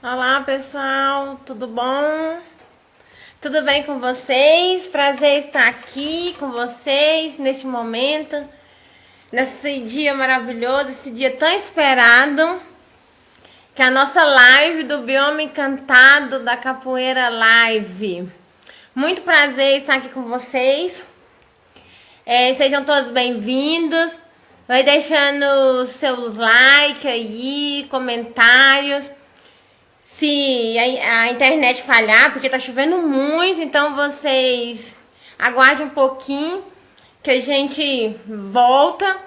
Olá, pessoal, tudo bom? Tudo bem com vocês? Prazer estar aqui com vocês neste momento, nesse dia maravilhoso, esse dia tão esperado, que é a nossa live do Bioma Encantado da Capoeira Live. Muito prazer estar aqui com vocês. Sejam todos bem-vindos. Vai deixando seus likes aí, comentários. Se a internet falhar, porque tá chovendo muito, então vocês aguardem um pouquinho que a gente volta,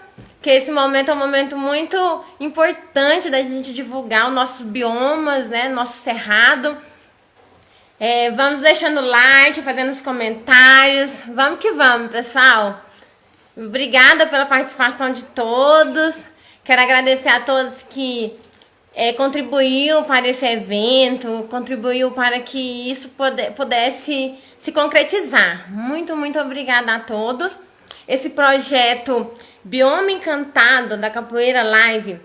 que esse momento é um momento muito importante da gente divulgar os nossos biomas, né, nosso cerrado. Vamos deixando like, fazendo os comentários, vamos que vamos, pessoal. Obrigada pela participação de todos, quero agradecer a todos que contribuiu para esse evento, contribuiu para que isso pudesse se concretizar. Muito, muito obrigada a todos. Esse projeto Bioma Encantado da Capoeira Live,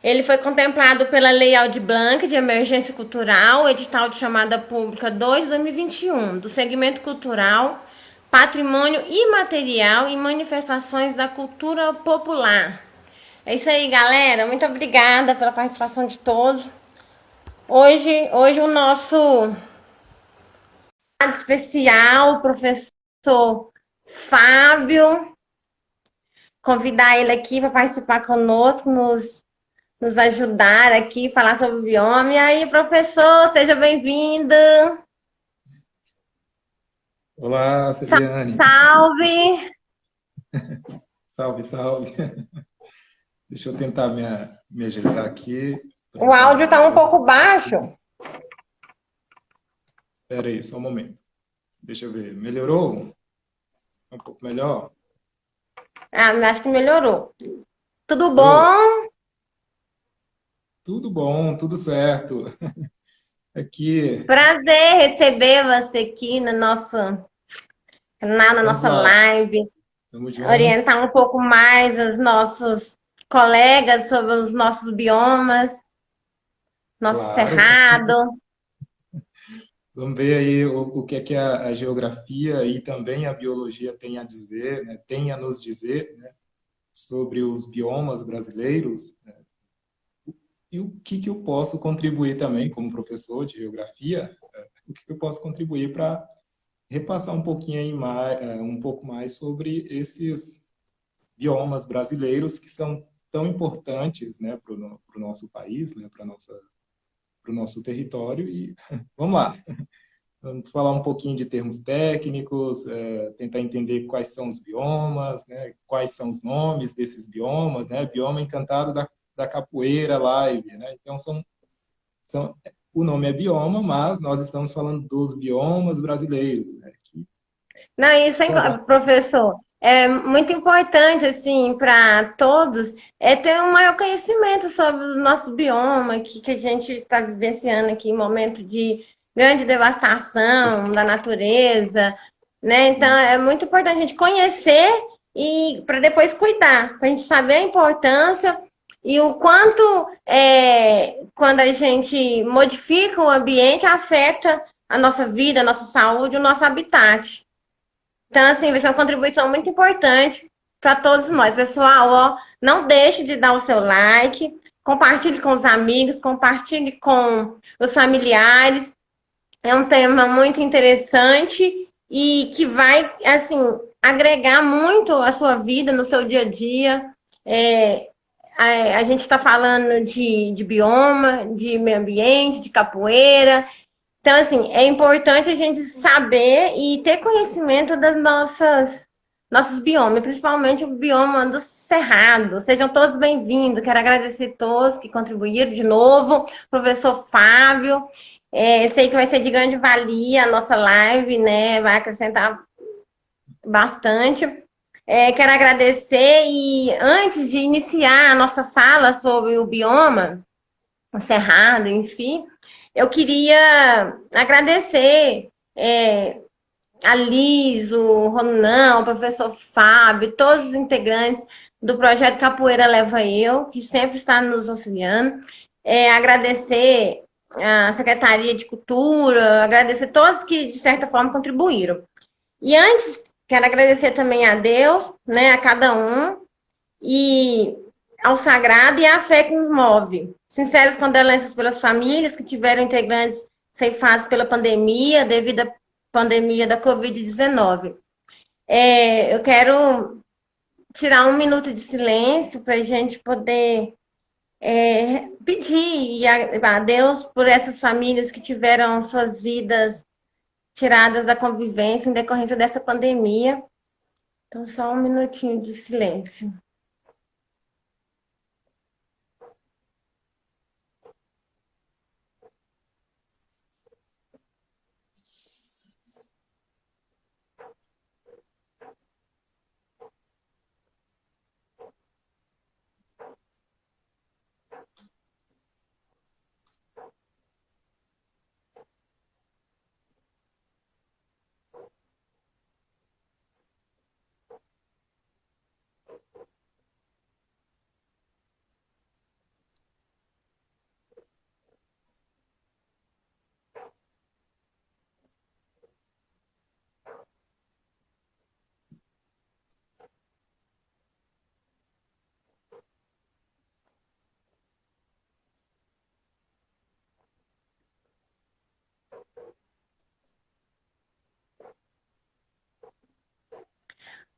ele foi contemplado pela Lei Aldir Blanc de Emergência Cultural, edital de chamada pública 2/2021, do segmento cultural, patrimônio imaterial e manifestações da cultura popular. É isso aí, galera. Muito obrigada pela participação de todos. Hoje o nosso especial, o professor Fábio, convidar ele aqui para participar conosco, nos ajudar aqui, falar sobre o bioma. E aí, professor, seja bem-vindo. Olá, Celiane. Salve! Salve, salve. Deixa eu tentar me ajeitar aqui. O áudio está um pouco baixo. Espera aí, só um momento. Deixa eu ver. Melhorou? Um pouco melhor? Acho que melhorou. Tudo bom? Tudo bom, tudo certo. Aqui. Prazer receber você aqui no nosso canal, na Vamos nossa lá. live. Tamo junto. Orientar um pouco mais os nossos colegas sobre os nossos biomas, nosso Claro. cerrado. Vamos ver aí o que é que a geografia e também a biologia tem a dizer, né? Tem a nos dizer, né? Sobre os biomas brasileiros, né? E o que eu posso contribuir também como professor de geografia, o que eu posso contribuir para repassar um pouquinho aí um pouco mais sobre esses biomas brasileiros que são tão importantes, né, para o nosso país, né, para o nosso território. E vamos lá, vamos falar um pouquinho de termos técnicos, tentar entender quais são os biomas, né, quais são os nomes desses biomas, né, bioma encantado da capoeira live, né, então o nome é bioma, mas nós estamos falando dos biomas brasileiros, né, que Não, isso, são vários. professor, é muito importante, assim, para todos, ter um maior conhecimento sobre o nosso bioma, que a gente está vivenciando aqui em momento de grande devastação da natureza, né? Então, é muito importante a gente conhecer e para depois cuidar, para a gente saber a importância e o quanto, quando a gente modifica o ambiente, afeta a nossa vida, a nossa saúde, o nosso habitat. Então, assim, vai ser uma contribuição muito importante para todos nós. Pessoal, ó, não deixe de dar o seu like, compartilhe com os amigos, compartilhe com os familiares. É um tema muito interessante e que vai, assim, agregar muito a sua vida no seu dia a dia. É, a gente está falando de bioma, de meio ambiente, de capoeira. Então, assim, é importante a gente saber e ter conhecimento das nossos biomas, principalmente o bioma do Cerrado. Sejam todos bem-vindos. Quero agradecer a todos que contribuíram de novo, professor Fábio. Sei que vai ser de grande valia a nossa live, né? Vai acrescentar bastante. Quero agradecer e antes de iniciar a nossa fala sobre o bioma, o Cerrado em si, eu queria agradecer a Liz, o Ronan, o professor Fábio, todos os integrantes do projeto Capoeira Leva Eu, que sempre está nos auxiliando. Agradecer a Secretaria de Cultura, agradecer todos que, de certa forma, contribuíram. E antes, quero agradecer também a Deus, né, a cada um, e ao sagrado e à fé que nos move. Sinceras condolências pelas famílias que tiveram integrantes ceifados pela pandemia, devido à pandemia da Covid-19. Eu quero tirar um minuto de silêncio para a gente poder pedir a Deus por essas famílias que tiveram suas vidas tiradas da convivência em decorrência dessa pandemia. Então, só um minutinho de silêncio.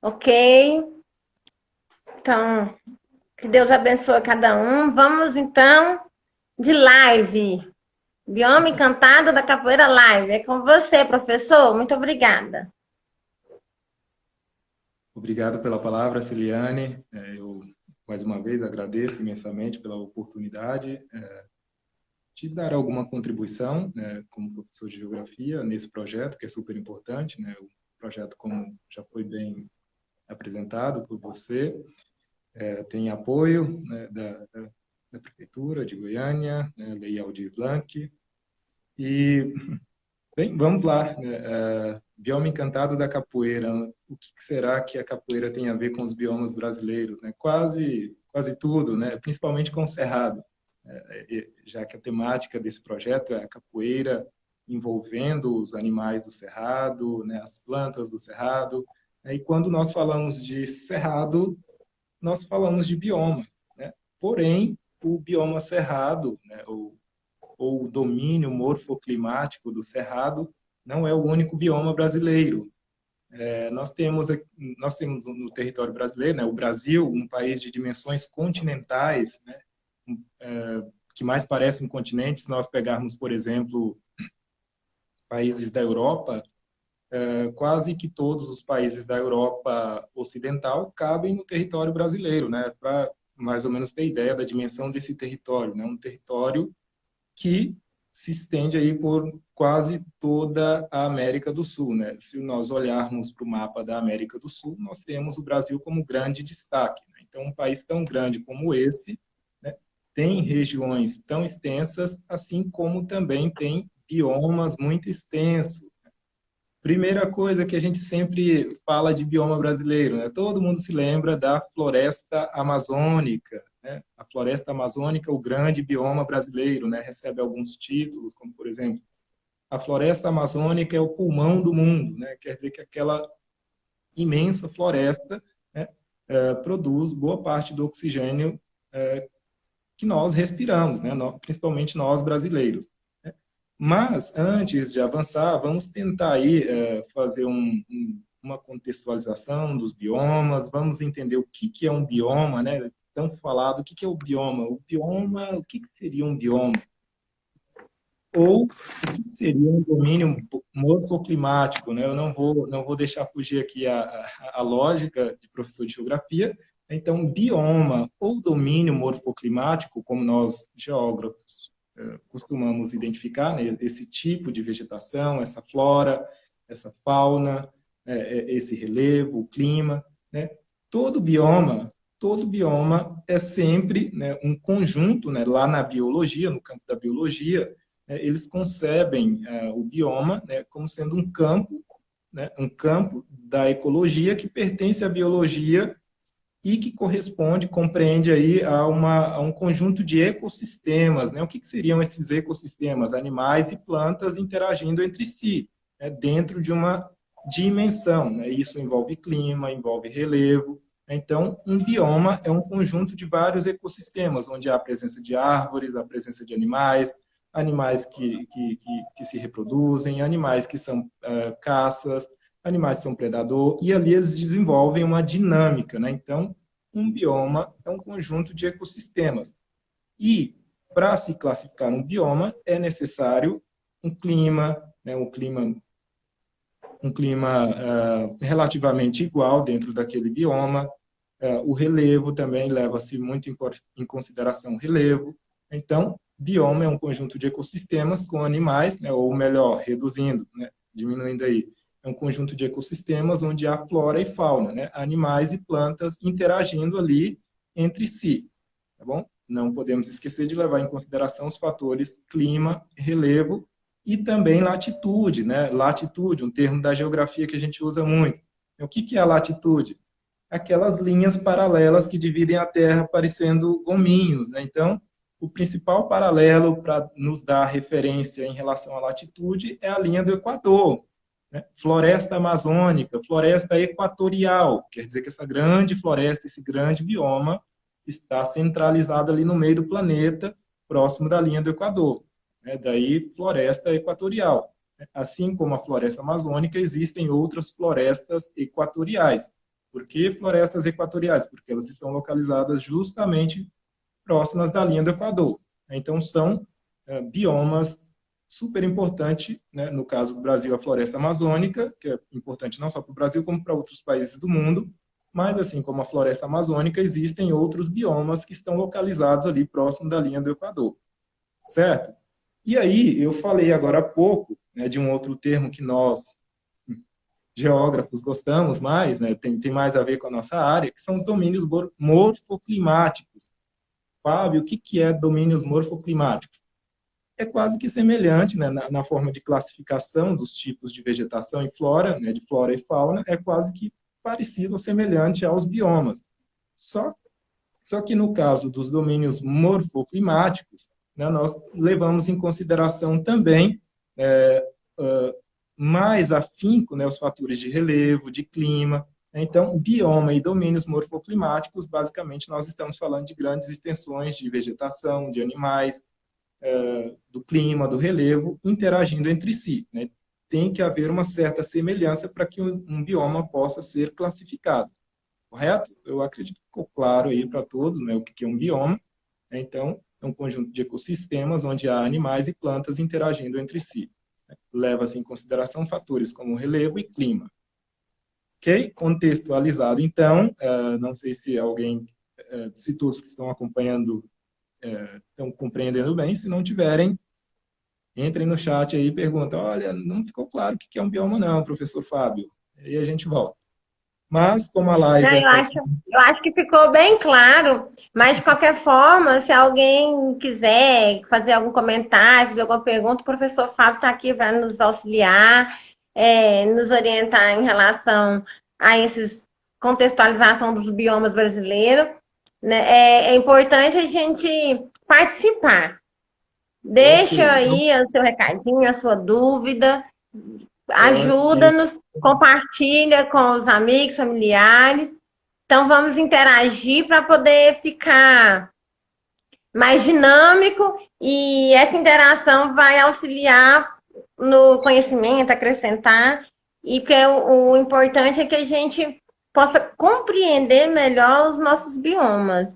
Ok? Então, que Deus abençoe cada um. Vamos, então, de live. Bioma Encantado da Capoeira Live. É com você, professor. Muito obrigada. Obrigado pela palavra, Celiane. Eu, mais uma vez, agradeço imensamente pela oportunidade de dar alguma contribuição, né, como professor de Geografia, nesse projeto, que é super importante, né? O projeto, como já foi bem apresentado por você, tem apoio, né, da Prefeitura de Goiânia, né, Lei Aldir Blanc. E, bem, vamos lá. Né, bioma Encantado da Capoeira. O que será que a capoeira tem a ver com os biomas brasileiros? Né? Quase tudo, né? Principalmente com o Cerrado, já que a temática desse projeto é a capoeira envolvendo os animais do Cerrado, né, as plantas do Cerrado. E quando nós falamos de Cerrado, nós falamos de bioma. Né? Porém, o bioma Cerrado, né, ou o domínio morfoclimático do Cerrado, não é o único bioma brasileiro. Nós temos no território brasileiro, né, o Brasil, um país de dimensões continentais, né, que mais parece um continente. Se nós pegarmos, por exemplo, países da Europa, quase que todos os países da Europa Ocidental cabem no território brasileiro, né, para mais ou menos ter ideia da dimensão desse território, né, um território que se estende aí por quase toda a América do Sul, né? Se nós olharmos para o mapa da América do Sul, nós temos o Brasil como grande destaque. Né? Então, um país tão grande como esse, né, tem regiões tão extensas, assim como também tem biomas muito extensos. Primeira coisa que a gente sempre fala de bioma brasileiro, né? Todo mundo se lembra da floresta amazônica, né? A floresta amazônica, o grande bioma brasileiro, né? Recebe alguns títulos, como por exemplo, a floresta amazônica é o pulmão do mundo, né? Quer dizer que aquela imensa floresta, né, produz boa parte do oxigênio que nós respiramos, né? Principalmente nós brasileiros. Mas, antes de avançar, vamos tentar aí fazer uma contextualização dos biomas, vamos entender o que é um bioma, né? Tão falado, o que é o bioma? O que seria um bioma? Ou o que seria um domínio morfoclimático, né? Eu não vou deixar fugir aqui a lógica de professor de geografia. Então, bioma ou domínio morfoclimático, como nós, geógrafos, costumamos identificar, né, esse tipo de vegetação, essa flora, essa fauna, esse relevo, o clima, né? Todo bioma é sempre, né, um conjunto, né, lá na biologia, no campo da biologia, eles concebem o bioma, né, como sendo um campo, né, um campo da ecologia que pertence à biologia e que compreende aí a um conjunto de ecossistemas, né? O que seriam esses ecossistemas? Animais e plantas interagindo entre si, né? Dentro de uma dimensão, né? Isso envolve clima, envolve relevo. Então, um bioma é um conjunto de vários ecossistemas, onde há a presença de árvores, a presença de animais, animais que se reproduzem, animais que são caças, animais que são predador, e ali eles desenvolvem uma dinâmica, né? Então, um bioma é um conjunto de ecossistemas. E, para se classificar um bioma, é necessário um clima, né? Um clima relativamente igual dentro daquele bioma. O relevo também leva-se muito em consideração o relevo. Então, bioma é um conjunto de ecossistemas com animais, né? Ou melhor, reduzindo, né? Diminuindo aí, é um conjunto de ecossistemas onde há flora e fauna, né? Animais e plantas interagindo ali entre si, tá bom? Não podemos esquecer de levar em consideração os fatores clima, relevo e também latitude, né? Latitude, um termo da geografia que a gente usa muito. O que é a latitude? Aquelas linhas paralelas que dividem a Terra parecendo gominhos, né? Então, o principal paralelo para nos dar referência em relação à latitude é a linha do Equador, né? Floresta amazônica, floresta equatorial, quer dizer que essa grande floresta, esse grande bioma, está centralizado ali no meio do planeta, próximo da linha do Equador, né? Daí, floresta equatorial. Assim como a floresta amazônica, existem outras florestas equatoriais. Por que florestas equatoriais? Porque elas estão localizadas justamente próximas da linha do Equador. Então, são biomas super importantes, né? No caso do Brasil, a floresta amazônica, que é importante não só para o Brasil, como para outros países do mundo, mas, assim como a floresta amazônica, existem outros biomas que estão localizados ali próximo da linha do Equador, certo? E aí, eu falei agora há pouco, né, de um outro termo que nós, geógrafos, gostamos mais, né, tem mais a ver com a nossa área, que são os domínios morfoclimáticos. Fábio, o que é domínios morfoclimáticos? É quase que semelhante, né, na forma de classificação dos tipos de vegetação e flora, né, de flora e fauna, é quase que parecido ou semelhante aos biomas. Só que no caso dos domínios morfoclimáticos, né, nós levamos em consideração também mais afinco, né, os fatores de relevo, de clima. Então, bioma e domínios morfoclimáticos, basicamente, nós estamos falando de grandes extensões de vegetação, de animais, do clima, do relevo, interagindo entre si, né? Tem que haver uma certa semelhança para que um bioma possa ser classificado, correto? Eu acredito que ficou claro aí para todos, né, o que é um bioma. Então, é um conjunto de ecossistemas onde há animais e plantas interagindo entre si. Leva-se em consideração fatores como relevo e clima. Ok? Contextualizado, então, não sei se alguém, se todos que estão acompanhando estão compreendendo bem, se não tiverem, entrem no chat aí e perguntem, olha, não ficou claro o que é um bioma não, professor Fábio. E a gente volta. Mas, como a Não, live é só... eu acho que ficou bem claro, mas de qualquer forma, se alguém quiser fazer algum comentário, fazer alguma pergunta, o professor Fábio está aqui para nos auxiliar, nos orientar em relação a esses contextualização dos biomas brasileiros, né? É importante a gente participar. Deixa aí o seu recadinho, a sua dúvida, ajuda-nos, compartilha com os amigos, familiares. Então, vamos interagir para poder ficar mais dinâmico e essa interação vai auxiliar no conhecimento, acrescentar, e porque o importante é que a gente possa compreender melhor os nossos biomas,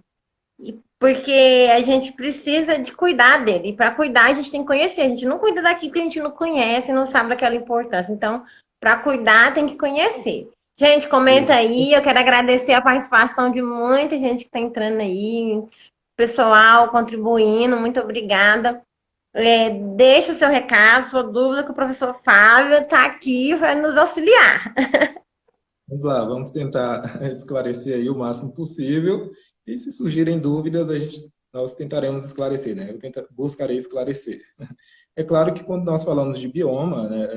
porque a gente precisa de cuidar dele, e para cuidar a gente tem que conhecer, a gente não cuida daqui porque a gente não conhece, não sabe daquela importância, então, para cuidar tem que conhecer. Gente, comenta aí, eu quero agradecer a participação de muita gente que está entrando aí, pessoal contribuindo, muito obrigada. Deixa o seu recado, sua dúvida, que o professor Fábio está aqui para nos auxiliar. Vamos lá, vamos tentar esclarecer aí o máximo possível. E se surgirem dúvidas, nós tentaremos esclarecer, né? Buscarei esclarecer. É claro que quando nós falamos de bioma, né,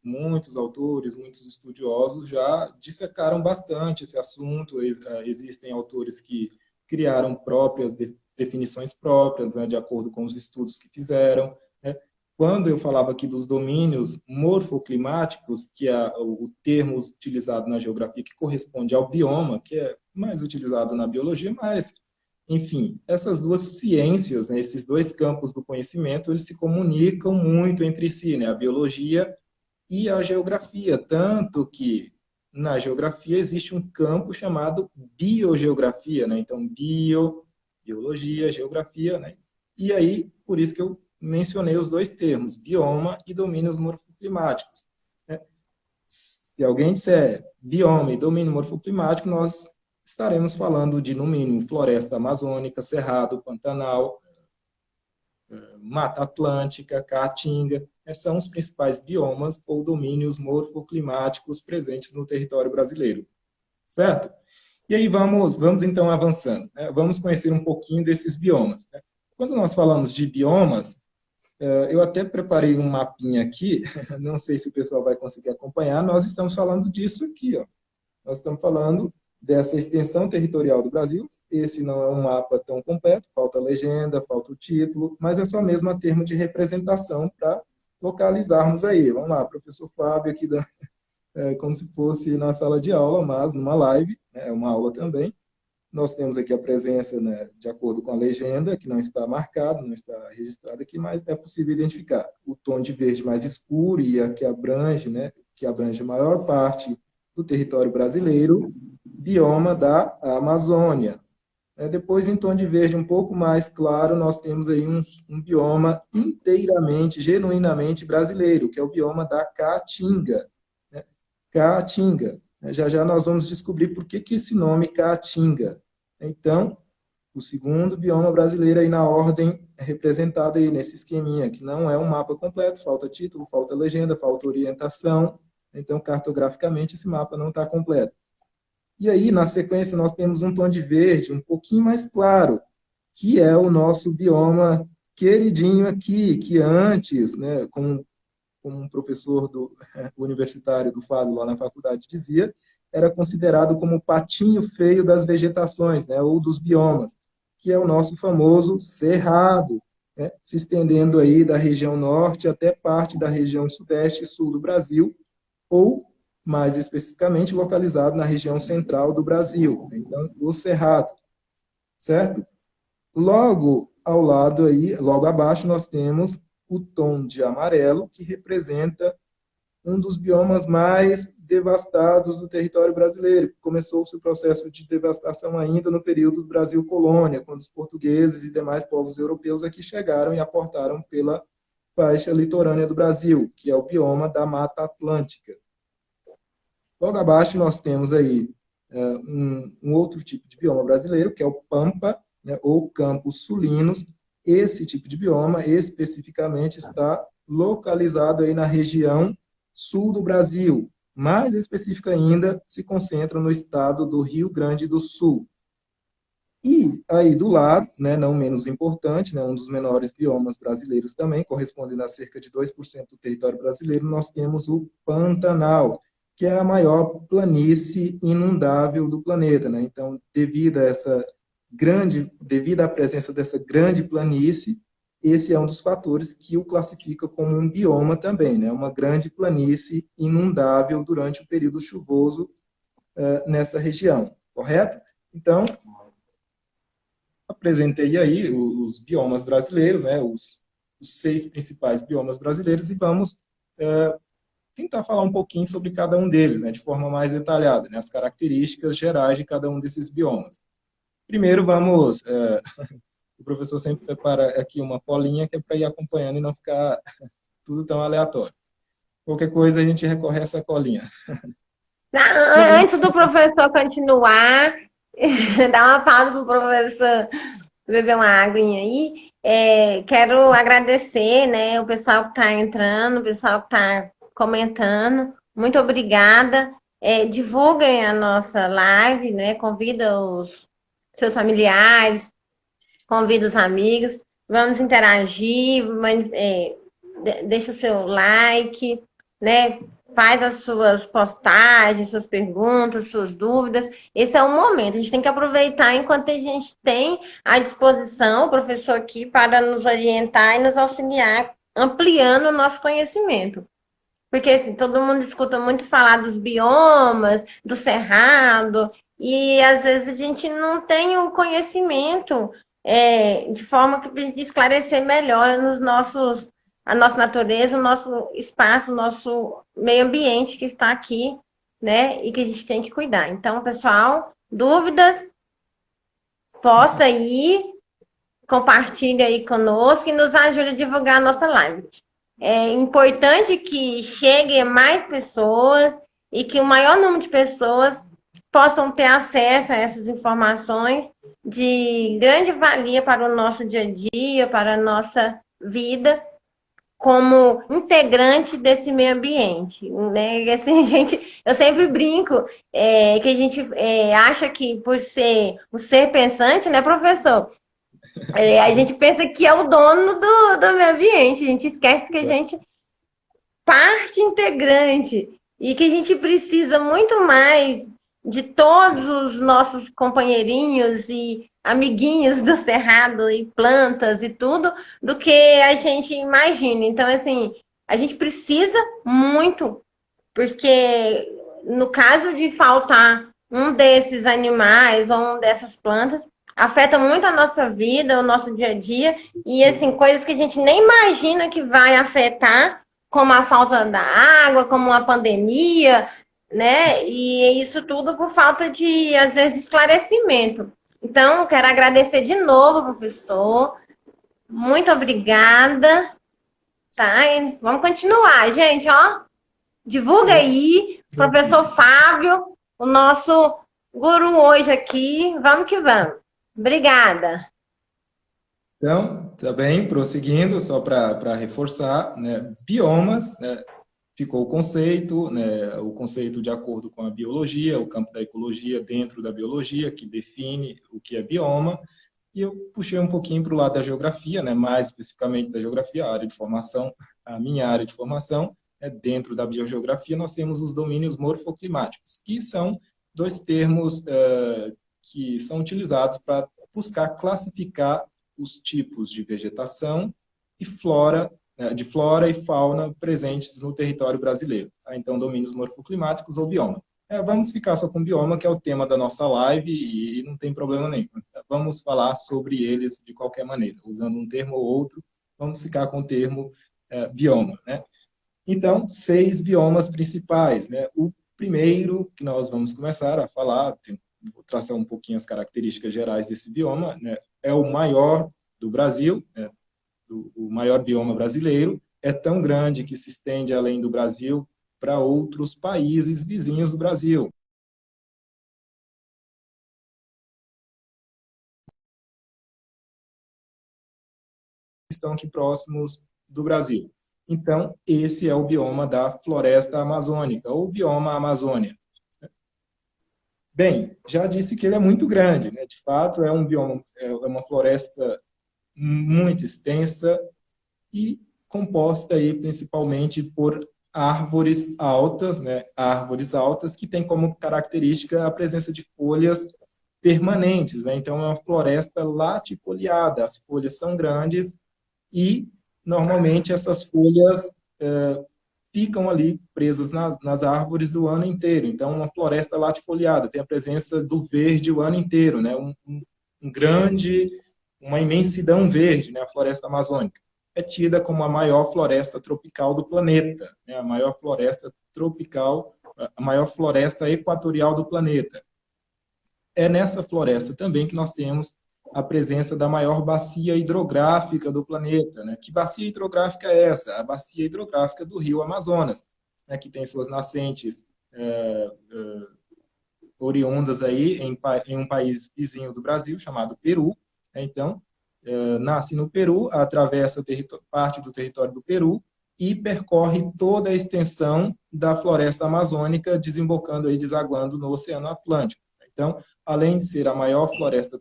muitos autores, muitos estudiosos já dissecaram bastante esse assunto. Existem autores que criaram próprias definições próprias, né, de acordo com os estudos que fizeram, né? Quando eu falava aqui dos domínios morfoclimáticos, que é o termo utilizado na geografia que corresponde ao bioma, que é mais utilizado na biologia, mas, enfim, essas duas ciências, né, esses dois campos do conhecimento, eles se comunicam muito entre si, né, a biologia e a geografia, tanto que na geografia existe um campo chamado biogeografia, né? Então, biologia, geografia, né? E aí, por isso que eu mencionei os dois termos, bioma e domínios morfoclimáticos, né? Se alguém disser bioma e domínio morfoclimático, nós estaremos falando de, no mínimo, floresta amazônica, cerrado, pantanal, Mata Atlântica, Caatinga, são os principais biomas ou domínios morfoclimáticos presentes no território brasileiro, certo? E aí vamos então avançando, né? Vamos conhecer um pouquinho desses biomas, né? Quando nós falamos de biomas, eu até preparei um mapinha aqui, não sei se o pessoal vai conseguir acompanhar, nós estamos falando disso aqui, ó. Nós estamos falando dessa extensão territorial do Brasil. Esse não é um mapa tão completo, falta legenda, falta o título, mas é só mesmo a termo de representação para localizarmos aí. Vamos lá, professor Fábio aqui, como se fosse na sala de aula, mas numa live, né, é uma aula também. Nós temos aqui a presença, né, de acordo com a legenda, que não está marcado, não está registrado aqui, mas é possível identificar o tom de verde mais escuro e a que abrange, né, que abrange a maior parte do território brasileiro, bioma da Amazônia. Depois, em tom de verde um pouco mais claro, nós temos aí um bioma inteiramente, genuinamente brasileiro, que é o bioma da Caatinga. Caatinga. Já já nós vamos descobrir por que esse nome Caatinga. Então, o segundo bioma brasileiro aí na ordem representada aí nesse esqueminha, que não é um mapa completo, falta título, falta legenda, falta orientação. Então, cartograficamente, esse mapa não está completo. E aí, na sequência, nós temos um tom de verde um pouquinho mais claro, que é o nosso bioma queridinho aqui, que antes, né, como um professor universitário do Fábio lá na faculdade dizia, era considerado como o patinho feio das vegetações, né, ou dos biomas, que é o nosso famoso cerrado, né, se estendendo aí da região norte até parte da região sudeste e sul do Brasil, ou, mais especificamente, localizado na região central do Brasil. Então, o Cerrado, certo? Logo ao lado aí, logo abaixo, nós temos o tom de amarelo, que representa um dos biomas mais devastados do território brasileiro. Começou-se o processo de devastação ainda no período do Brasil colônia, quando os portugueses e demais povos europeus aqui chegaram e aportaram pela faixa litorânea do Brasil, que é o bioma da Mata Atlântica. Logo abaixo nós temos aí um outro tipo de bioma brasileiro, que é o Pampa, né, ou Campos Sulinos. Esse tipo de bioma especificamente está localizado aí na região sul do Brasil. Mais específica ainda, se concentra no estado do Rio Grande do Sul. E aí do lado, né, não menos importante, né, um dos menores biomas brasileiros também, correspondendo a cerca de 2% do território brasileiro, nós temos o Pantanal, que é a maior planície inundável do planeta, né? Então, devido à presença dessa grande planície, esse é um dos fatores que o classifica como um bioma também, né? Uma grande planície inundável durante o período chuvoso nessa região, correto? Então, apresentei aí os biomas brasileiros, né? Os 6 principais biomas brasileiros, e vamos tentar falar um pouquinho sobre cada um deles, né, de forma mais detalhada, né, as características gerais de cada um desses biomas. Primeiro, o professor sempre prepara aqui uma colinha que é para ir acompanhando e não ficar tudo tão aleatório. Qualquer coisa, a gente recorre a essa colinha. Antes do professor continuar, dá uma pausa para o professor beber uma aguinha aí. Quero agradecer, né, o pessoal que está entrando, o pessoal que está comentando. Muito obrigada. Divulguem a nossa live, né? Convida os seus familiares, convida os amigos. Vamos interagir, deixa o seu like, né, faz as suas postagens, suas perguntas, suas dúvidas. Esse é o momento. A gente tem que aproveitar enquanto a gente tem à disposição o professor aqui para nos orientar e nos auxiliar, ampliando o nosso conhecimento. Porque assim, todo mundo escuta muito falar dos biomas, do cerrado, e às vezes a gente não tem o conhecimento de forma que a gente esclarecer melhor a nossa natureza, o nosso espaço, o nosso meio ambiente que está aqui, né? E que a gente tem que cuidar. Então, pessoal, dúvidas, posta aí, compartilha aí conosco e nos ajude a divulgar a nossa live. É importante que cheguem mais pessoas e que o maior número de pessoas possam ter acesso a essas informações de grande valia para o nosso dia a dia, para a nossa vida, como integrante desse meio ambiente, né? E assim, eu sempre brinco que a gente acha que por ser um ser pensante, né, professor? A gente pensa que é o dono do meio ambiente, a gente esquece que a gente parte integrante e que a gente precisa muito mais de todos os nossos companheirinhos e amiguinhos do cerrado e plantas e tudo do que a gente imagina. Então, assim, a gente precisa muito, porque no caso de faltar um desses animais ou um dessas plantas, afeta muito a nossa vida, o nosso dia a dia, e assim, coisas que a gente nem imagina que vai afetar, como a falta da água, como uma pandemia, né? E isso tudo por falta de, às vezes, esclarecimento. Então, quero agradecer de novo, professor. Muito obrigada. Tá? E vamos continuar, gente, ó. Divulga aí, professor Fábio, o nosso guru hoje aqui. Vamos que vamos. Obrigada. Então, também, prosseguindo, só para reforçar, né, biomas, né, ficou o conceito de acordo com a biologia, o campo da ecologia dentro da biologia, que define o que é bioma, e eu puxei um pouquinho para o lado da geografia, né, mais especificamente da geografia, a área de formação, a minha área de formação, dentro da biogeografia, nós temos os domínios morfoclimáticos, que são dois termos que são utilizados para buscar classificar os tipos de vegetação e de flora e fauna presentes no território brasileiro. Tá? Então, domínios morfoclimáticos ou bioma. Vamos ficar só com bioma, que é o tema da nossa live, e não tem problema nenhum. Vamos falar sobre eles de qualquer maneira, usando um termo ou outro, vamos ficar com o termo bioma. Né? Então, 6 biomas principais. Né? O primeiro que nós vamos começar a falar, vou traçar um pouquinho as características gerais desse bioma, né? É o maior do Brasil, né? O maior bioma brasileiro, é tão grande que se estende além do Brasil para outros países vizinhos do Brasil. Estão aqui próximos do Brasil. Então, esse é o bioma da floresta amazônica, ou bioma Amazônia. Bem, já disse que ele é muito grande, né? De fato, é um bioma, é uma floresta muito extensa e composta aí principalmente por árvores altas, né? Árvores altas que têm como característica a presença de folhas permanentes, né? Então, é uma floresta latifoliada, as folhas são grandes e, normalmente, essas folhas ficam ali presas nas árvores o ano inteiro. Então, uma floresta latifoliada tem a presença do verde o ano inteiro, né? Uma imensidão verde, né? A floresta amazônica. É tida como a maior floresta tropical do planeta, né? A maior floresta tropical, a maior floresta equatorial do planeta. É nessa floresta também que nós temos a presença da maior bacia hidrográfica do planeta. Né? Que bacia hidrográfica é essa? A bacia hidrográfica do rio Amazonas, né? Que tem suas nascentes oriundas aí em um país vizinho do Brasil, chamado Peru. Né? Então, nasce no Peru, atravessa parte do território do Peru e percorre toda a extensão da floresta amazônica, desembocando aí, desaguando no Oceano Atlântico. Então, além de ser a maior floresta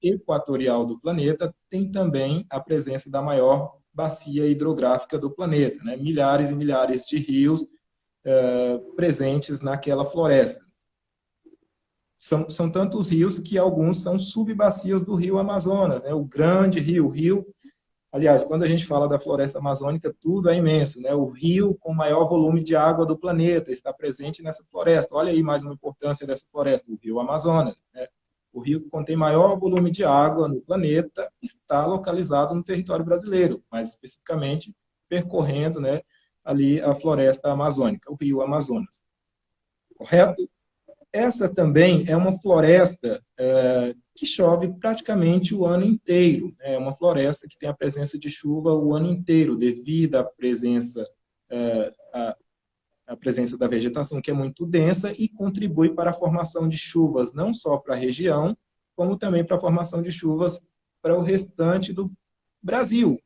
equatorial do planeta, tem também a presença da maior bacia hidrográfica do planeta, né? Milhares e milhares de rios presentes naquela floresta. São tantos rios que alguns são subbacias do rio Amazonas, né? O grande rio. Aliás, quando a gente fala da floresta amazônica, tudo é imenso, né? O rio com maior volume de água do planeta está presente nessa floresta. Olha aí mais uma importância dessa floresta, o rio Amazonas, né? O rio que contém maior volume de água no planeta está localizado no território brasileiro, mais especificamente percorrendo, né, ali a floresta amazônica, o rio Amazonas. Correto? Essa também é uma floresta que chove praticamente o ano inteiro. É uma floresta que tem a presença de chuva o ano inteiro, devido à presença, a presença da vegetação, que é muito densa, e contribui para a formação de chuvas, não só para a região, como também para a formação de chuvas para o restante do Brasil.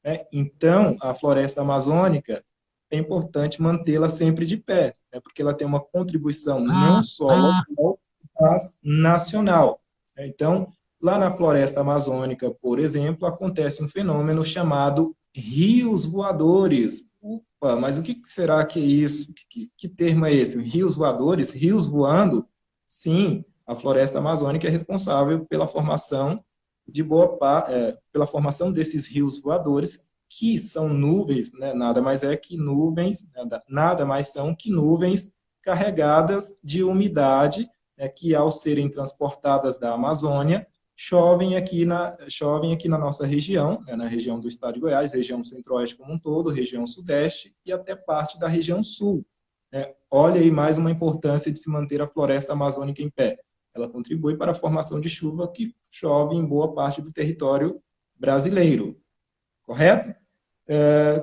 Né? Então, a floresta amazônica é importante mantê-la sempre de pé, né? Porque ela tem uma contribuição não só local, mas nacional. Então, lá na floresta amazônica, por exemplo, acontece um fenômeno chamado rios voadores. Opa, mas o que será que é isso? Que termo é esse? Rios voadores? Rios voando? Sim, a floresta amazônica é responsável pela formação de pela formação desses rios voadores, que são nuvens, né? Nada mais são que nuvens carregadas de umidade, né? Que ao serem transportadas da Amazônia, chovem aqui na nossa região, né? Na região do estado de Goiás, região centro-oeste como um todo, região sudeste e até parte da região sul. Né? Olha aí mais uma importância de se manter a floresta amazônica em pé. Ela contribui para a formação de chuva que chove em boa parte do território brasileiro. Correto?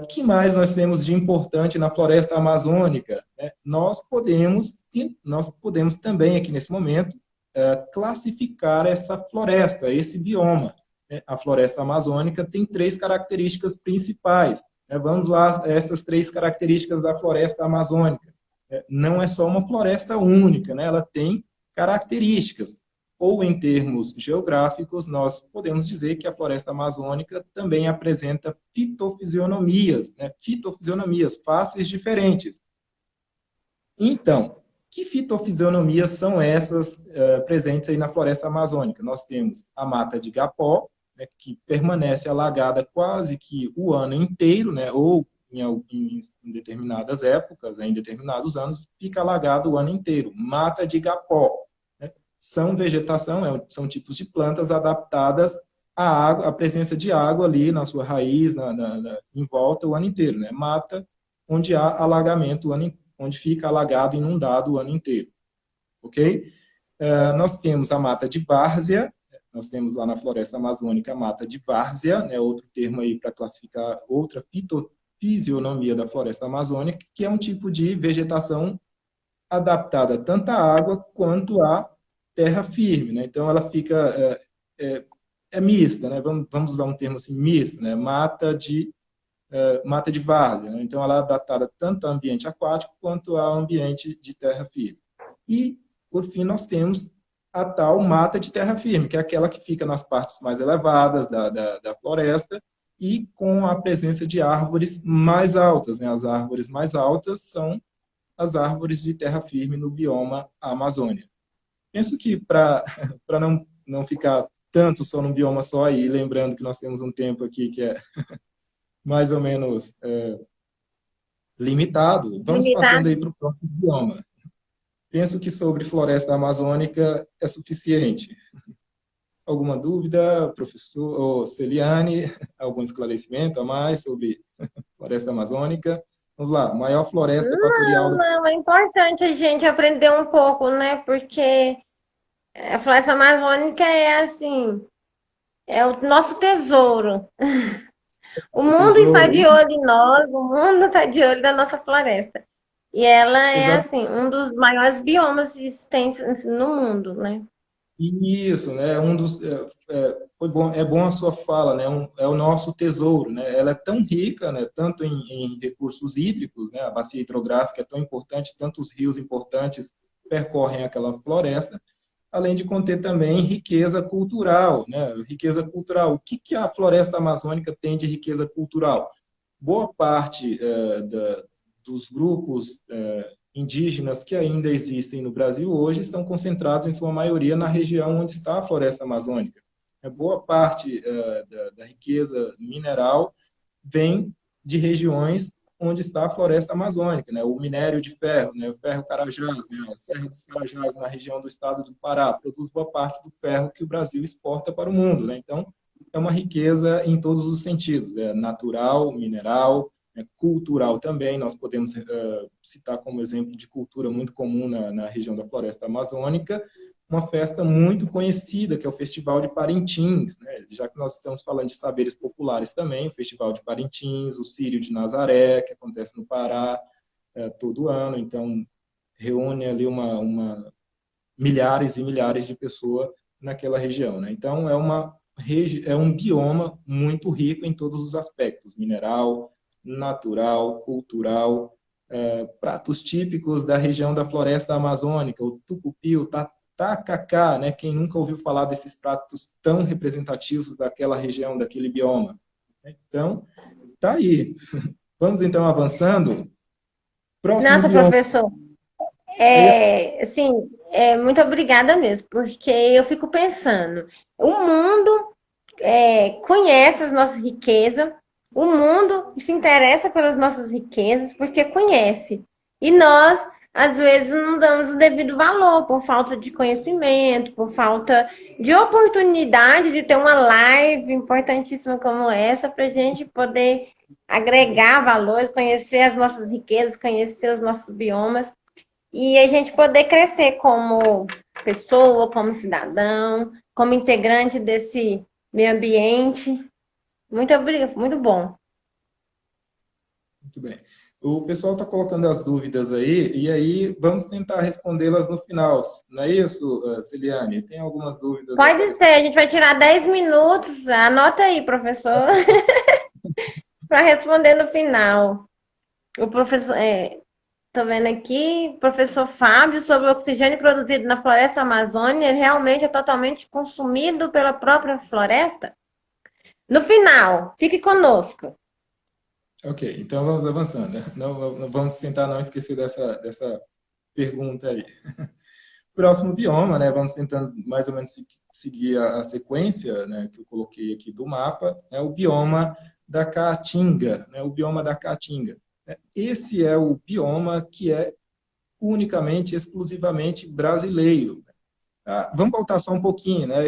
O que mais nós temos de importante na floresta amazônica? Nós podemos também, aqui nesse momento, classificar essa floresta, esse bioma. A floresta amazônica tem 3 características principais. Vamos lá, essas 3 características da floresta amazônica. Não é só uma floresta única, né? Ela tem características. Ou em termos geográficos, nós podemos dizer que a floresta amazônica também apresenta fitofisionomias, né? Fitofisionomias, faces diferentes. Então, que fitofisionomias são essas presentes aí na floresta amazônica? Nós temos a mata de igapó, né, que permanece alagada quase que o ano inteiro, né, ou em determinadas épocas, em determinados anos, fica alagado o ano inteiro. Mata de igapó. São são tipos de plantas adaptadas à água, à presença de água ali na sua raiz, em volta o ano inteiro. Né? Mata onde há alagamento, onde fica alagado, inundado o ano inteiro. Ok? Nós temos a mata de várzea, nós temos lá na floresta amazônica a mata de várzea, né? Outro termo aí para classificar outra fitofisionomia da floresta amazônica, que é um tipo de vegetação adaptada tanto à água quanto à terra firme, né? Então ela fica mista, né? Vamos usar um termo assim, mista, né? Mata de várzea, né? Então ela é adaptada tanto ao ambiente aquático quanto ao ambiente de terra firme. E por fim nós temos a tal mata de terra firme, que é aquela que fica nas partes mais elevadas da floresta e com a presença de árvores mais altas, né? As árvores mais altas são as árvores de terra firme no bioma Amazônia. Penso que para não ficar tanto só num bioma só, e lembrando que nós temos um tempo aqui que é mais ou menos limitado, vamos passando aí para o próximo bioma. Penso que sobre floresta amazônica é suficiente. Alguma dúvida, professor ou Celiane? Algum esclarecimento a mais sobre floresta amazônica? Vamos lá, maior floresta equatorial... Não, é importante a gente aprender um pouco, né? Porque a floresta amazônica é assim, é o nosso tesouro. O mundo está de olho em nós, o mundo está de olho na nossa floresta. E ela é, assim, um dos maiores biomas existentes no mundo, né? Isso, né? É bom a sua fala, né? É o nosso tesouro, né? Ela é tão rica, né? Tanto em recursos hídricos, né? A bacia hidrográfica é tão importante, tantos rios importantes percorrem aquela floresta, além de conter também riqueza cultural, né? Riqueza cultural. O que a floresta amazônica tem de riqueza cultural? Boa parte dos grupos indígenas que ainda existem no Brasil hoje estão concentrados, em sua maioria, na região onde está a floresta amazônica. Boa parte da riqueza mineral vem de regiões onde está a floresta amazônica, né? O minério de ferro, né? O ferro Carajás, né? A Serra dos Carajás, na região do estado do Pará, produz boa parte do ferro que o Brasil exporta para o mundo, né? Então, é uma riqueza em todos os sentidos, natural, mineral, cultural também. Nós podemos citar como exemplo de cultura muito comum na região da floresta amazônica, uma festa muito conhecida, que é o Festival de Parintins, né? Já que nós estamos falando de saberes populares também, o Festival de Parintins, o Círio de Nazaré, que acontece no Pará todo ano, então reúne ali milhares e milhares de pessoas naquela região, né? Então é um bioma muito rico em todos os aspectos, mineral, natural, cultural, pratos típicos da região da floresta amazônica, o tucupi, o tacacá, né? Quem nunca ouviu falar desses pratos tão representativos daquela região, daquele bioma? Então, tá aí. Vamos então avançando. Próximo Nossa, bioma. professor, assim, muito obrigada mesmo, porque eu fico pensando, o mundo conhece as nossas riquezas, o mundo se interessa pelas nossas riquezas porque conhece. E nós, às vezes, não damos o devido valor por falta de conhecimento, por falta de oportunidade de ter uma live importantíssima como essa para a gente poder agregar valores, conhecer as nossas riquezas, conhecer os nossos biomas e a gente poder crescer como pessoa, como cidadão, como integrante desse meio ambiente. Muito obrigado, muito bom. Muito bem. O pessoal está colocando as dúvidas aí, e aí vamos tentar respondê-las no final. Não é isso, Celiane? Tem algumas dúvidas aí. Pode ser, a gente vai tirar 10 minutos. Anota aí, professor, para responder no final. O professor, tô vendo aqui, professor Fábio, sobre o oxigênio produzido na floresta amazônica, ele realmente é totalmente consumido pela própria floresta? No final, fique conosco. Ok, então vamos avançando, né? Não, vamos tentar não esquecer dessa pergunta aí. Próximo bioma, né? Vamos tentando mais ou menos seguir a sequência, né, que eu coloquei aqui do mapa, é o bioma da Caatinga, né? O bioma da Caatinga. Esse é o bioma que é unicamente, exclusivamente brasileiro. Vamos voltar só um pouquinho, né?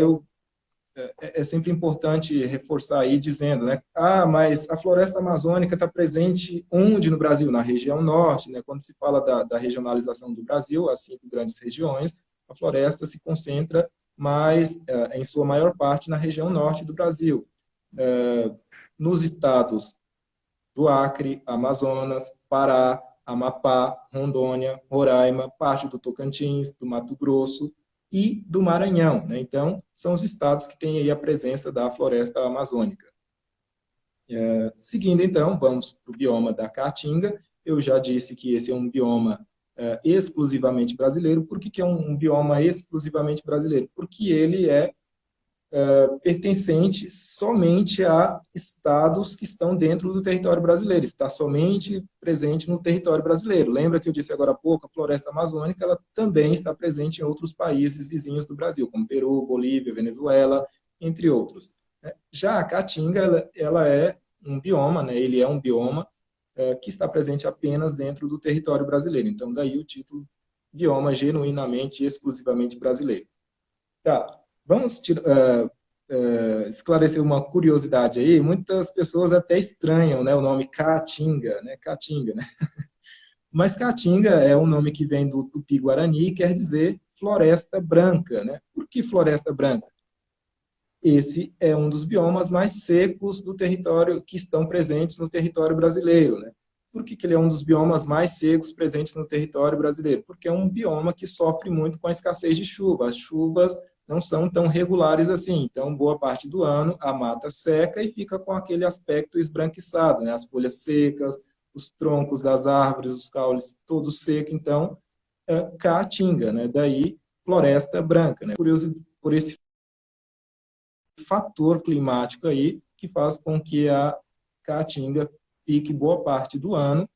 É sempre importante reforçar aí dizendo, né? Mas a floresta amazônica está presente onde no Brasil? Na região norte, né? Quando se fala da regionalização do Brasil, as 5 grandes regiões, a floresta se concentra mais, em sua maior parte, na região norte do Brasil. Nos estados do Acre, Amazonas, Pará, Amapá, Rondônia, Roraima, parte do Tocantins, do Mato Grosso e do Maranhão, né? Então, são os estados que têm aí a presença da floresta amazônica. Seguindo, então, vamos para o bioma da Caatinga. Eu já disse que esse é um bioma exclusivamente brasileiro. Por que é um bioma exclusivamente brasileiro? Porque ele é pertencente somente a estados que estão dentro do território brasileiro, está somente presente no território brasileiro. Lembra que eu disse agora há pouco, a floresta amazônica ela também está presente em outros países vizinhos do Brasil, como Peru, Bolívia, Venezuela, entre outros. Já a Caatinga, ela é um bioma, né? Ele é um bioma que está presente apenas dentro do território brasileiro. Então, daí o título bioma genuinamente e exclusivamente brasileiro. Tá. Vamos esclarecer uma curiosidade aí. Muitas pessoas até estranham, né, o nome Caatinga, né? Caatinga, né? Mas Caatinga é um nome que vem do Tupi-Guarani e quer dizer floresta branca, né? Por que floresta branca? Esse é um dos biomas mais secos do território que estão presentes no território brasileiro, né? Por que ele é um dos biomas mais secos presentes no território brasileiro? Porque é um bioma que sofre muito com a escassez de chuva. As chuvas não são tão regulares assim. Então, boa parte do ano, a mata seca e fica com aquele aspecto esbranquiçado, né? As folhas secas, os troncos das árvores, os caules todos secos. Então, Caatinga, né? Daí floresta branca, né? Por esse fator climático aí que faz com que a Caatinga fique boa parte do ano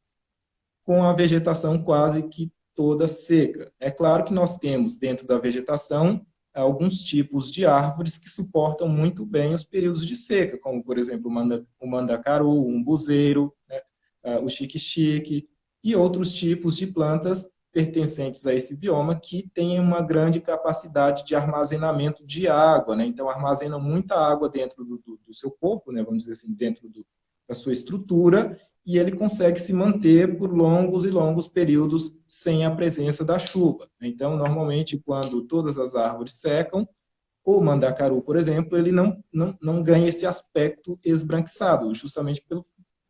com a vegetação quase que toda seca. É claro que nós temos dentro da vegetação alguns tipos de árvores que suportam muito bem os períodos de seca, como, por exemplo, o mandacaru, o umbuzeiro, né, o xique-xique, e outros tipos de plantas pertencentes a esse bioma que têm uma grande capacidade de armazenamento de água, né? Então, armazenam muita água dentro do seu corpo, né? Vamos dizer assim, dentro da sua estrutura, e ele consegue se manter por longos e longos períodos sem a presença da chuva. Então, normalmente, quando todas as árvores secam, o mandacaru, por exemplo, ele não ganha esse aspecto esbranquiçado, justamente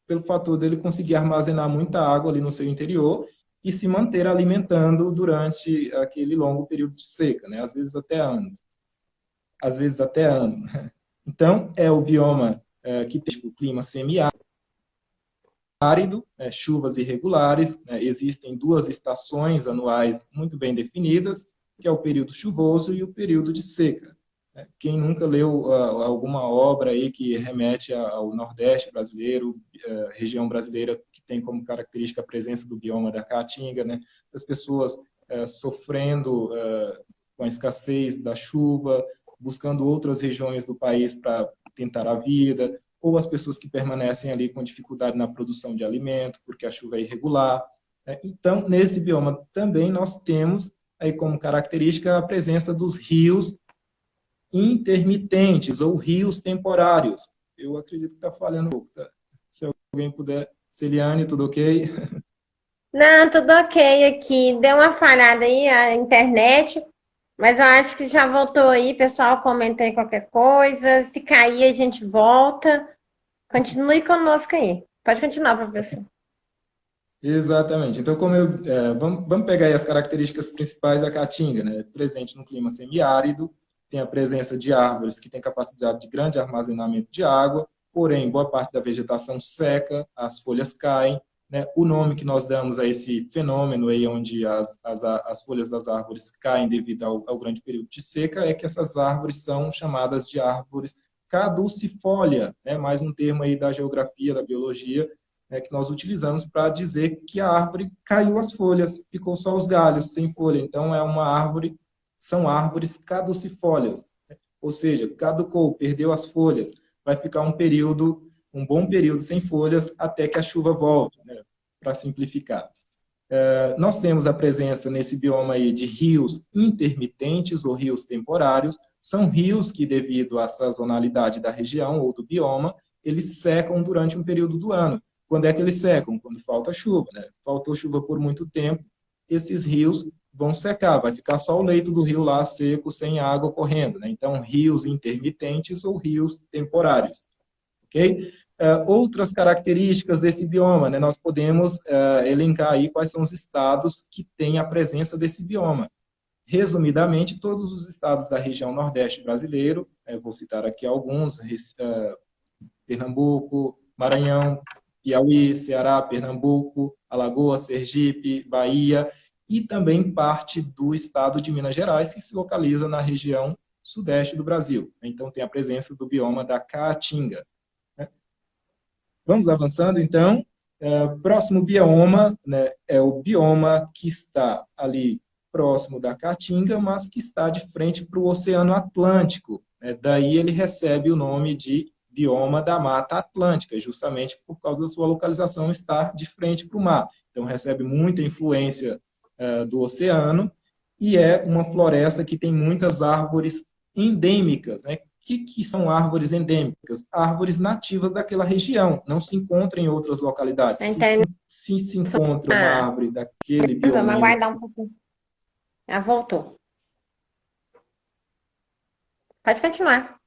pelo fator dele conseguir armazenar muita água ali no seu interior e se manter alimentando durante aquele longo período de seca, né? Às vezes até anos. Às vezes até ano. Então, é o bioma que tem o clima semiárido, chuvas irregulares, né? Existem 2 estações anuais muito bem definidas, que é o período chuvoso e o período de seca. Quem nunca leu alguma obra aí que remete ao Nordeste brasileiro, região brasileira que tem como característica a presença do bioma da Caatinga, né? As pessoas sofrendo com a escassez da chuva, buscando outras regiões do país para tentar a vida, ou as pessoas que permanecem ali com dificuldade na produção de alimento, porque a chuva é irregular. Então, nesse bioma também nós temos aí como característica a presença dos rios intermitentes ou rios temporários. Eu acredito que está falhando um pouco. Tá? Se alguém puder. Celiane, tudo ok? Não, tudo ok aqui. Deu uma falhada aí a internet, mas eu acho que já voltou aí, pessoal. Comentei qualquer coisa. Se cair, a gente volta. Continue conosco aí. Pode continuar, professor. Exatamente. Então, vamos pegar aí as características principais da Caatinga, né? Presente no clima semiárido, tem a presença de árvores que têm capacidade de grande armazenamento de água, porém, boa parte da vegetação seca, as folhas caem, né? O nome que nós damos a esse fenômeno aí, onde as folhas das árvores caem devido ao grande período de seca, é que essas árvores são chamadas de árvores caducifólia, né? Mais um termo aí da geografia, da biologia, né, que nós utilizamos para dizer que a árvore caiu as folhas, ficou só os galhos, sem folha. Então, são árvores caducifólias, né? Ou seja, caducou, perdeu as folhas, vai ficar um bom período sem folhas até que a chuva volte, né, para simplificar. Nós temos a presença nesse bioma aí de rios intermitentes ou rios temporários. São rios que, devido à sazonalidade da região ou do bioma, eles secam durante um período do ano. Quando é que eles secam? Quando falta chuva, né? Faltou chuva por muito tempo, esses rios vão secar, vai ficar só o leito do rio lá seco, sem água correndo, né? Então, rios intermitentes ou rios temporários, ok? Outras características desse bioma, né? Nós podemos elencar aí quais são os estados que têm a presença desse bioma. Resumidamente, todos os estados da região Nordeste brasileiro, vou citar aqui alguns, Pernambuco, Maranhão, Piauí, Ceará, Pernambuco, Alagoas, Sergipe, Bahia e também parte do estado de Minas Gerais, que se localiza na região sudeste do Brasil. Então, tem a presença do bioma da Caatinga. Vamos avançando, então. Próximo bioma, né, é o bioma que está ali próximo da Caatinga, mas que está de frente para o Oceano Atlântico. Daí ele recebe o nome de bioma da Mata Atlântica, justamente por causa da sua localização estar de frente para o mar. Então, recebe muita influência do oceano e é uma floresta que tem muitas árvores endêmicas, né? Que são árvores endêmicas? Árvores nativas daquela região, não se encontram em outras localidades. Se encontra uma árvore daquele bioma... Vamos aguardar um pouquinho. Voltou. Pode continuar.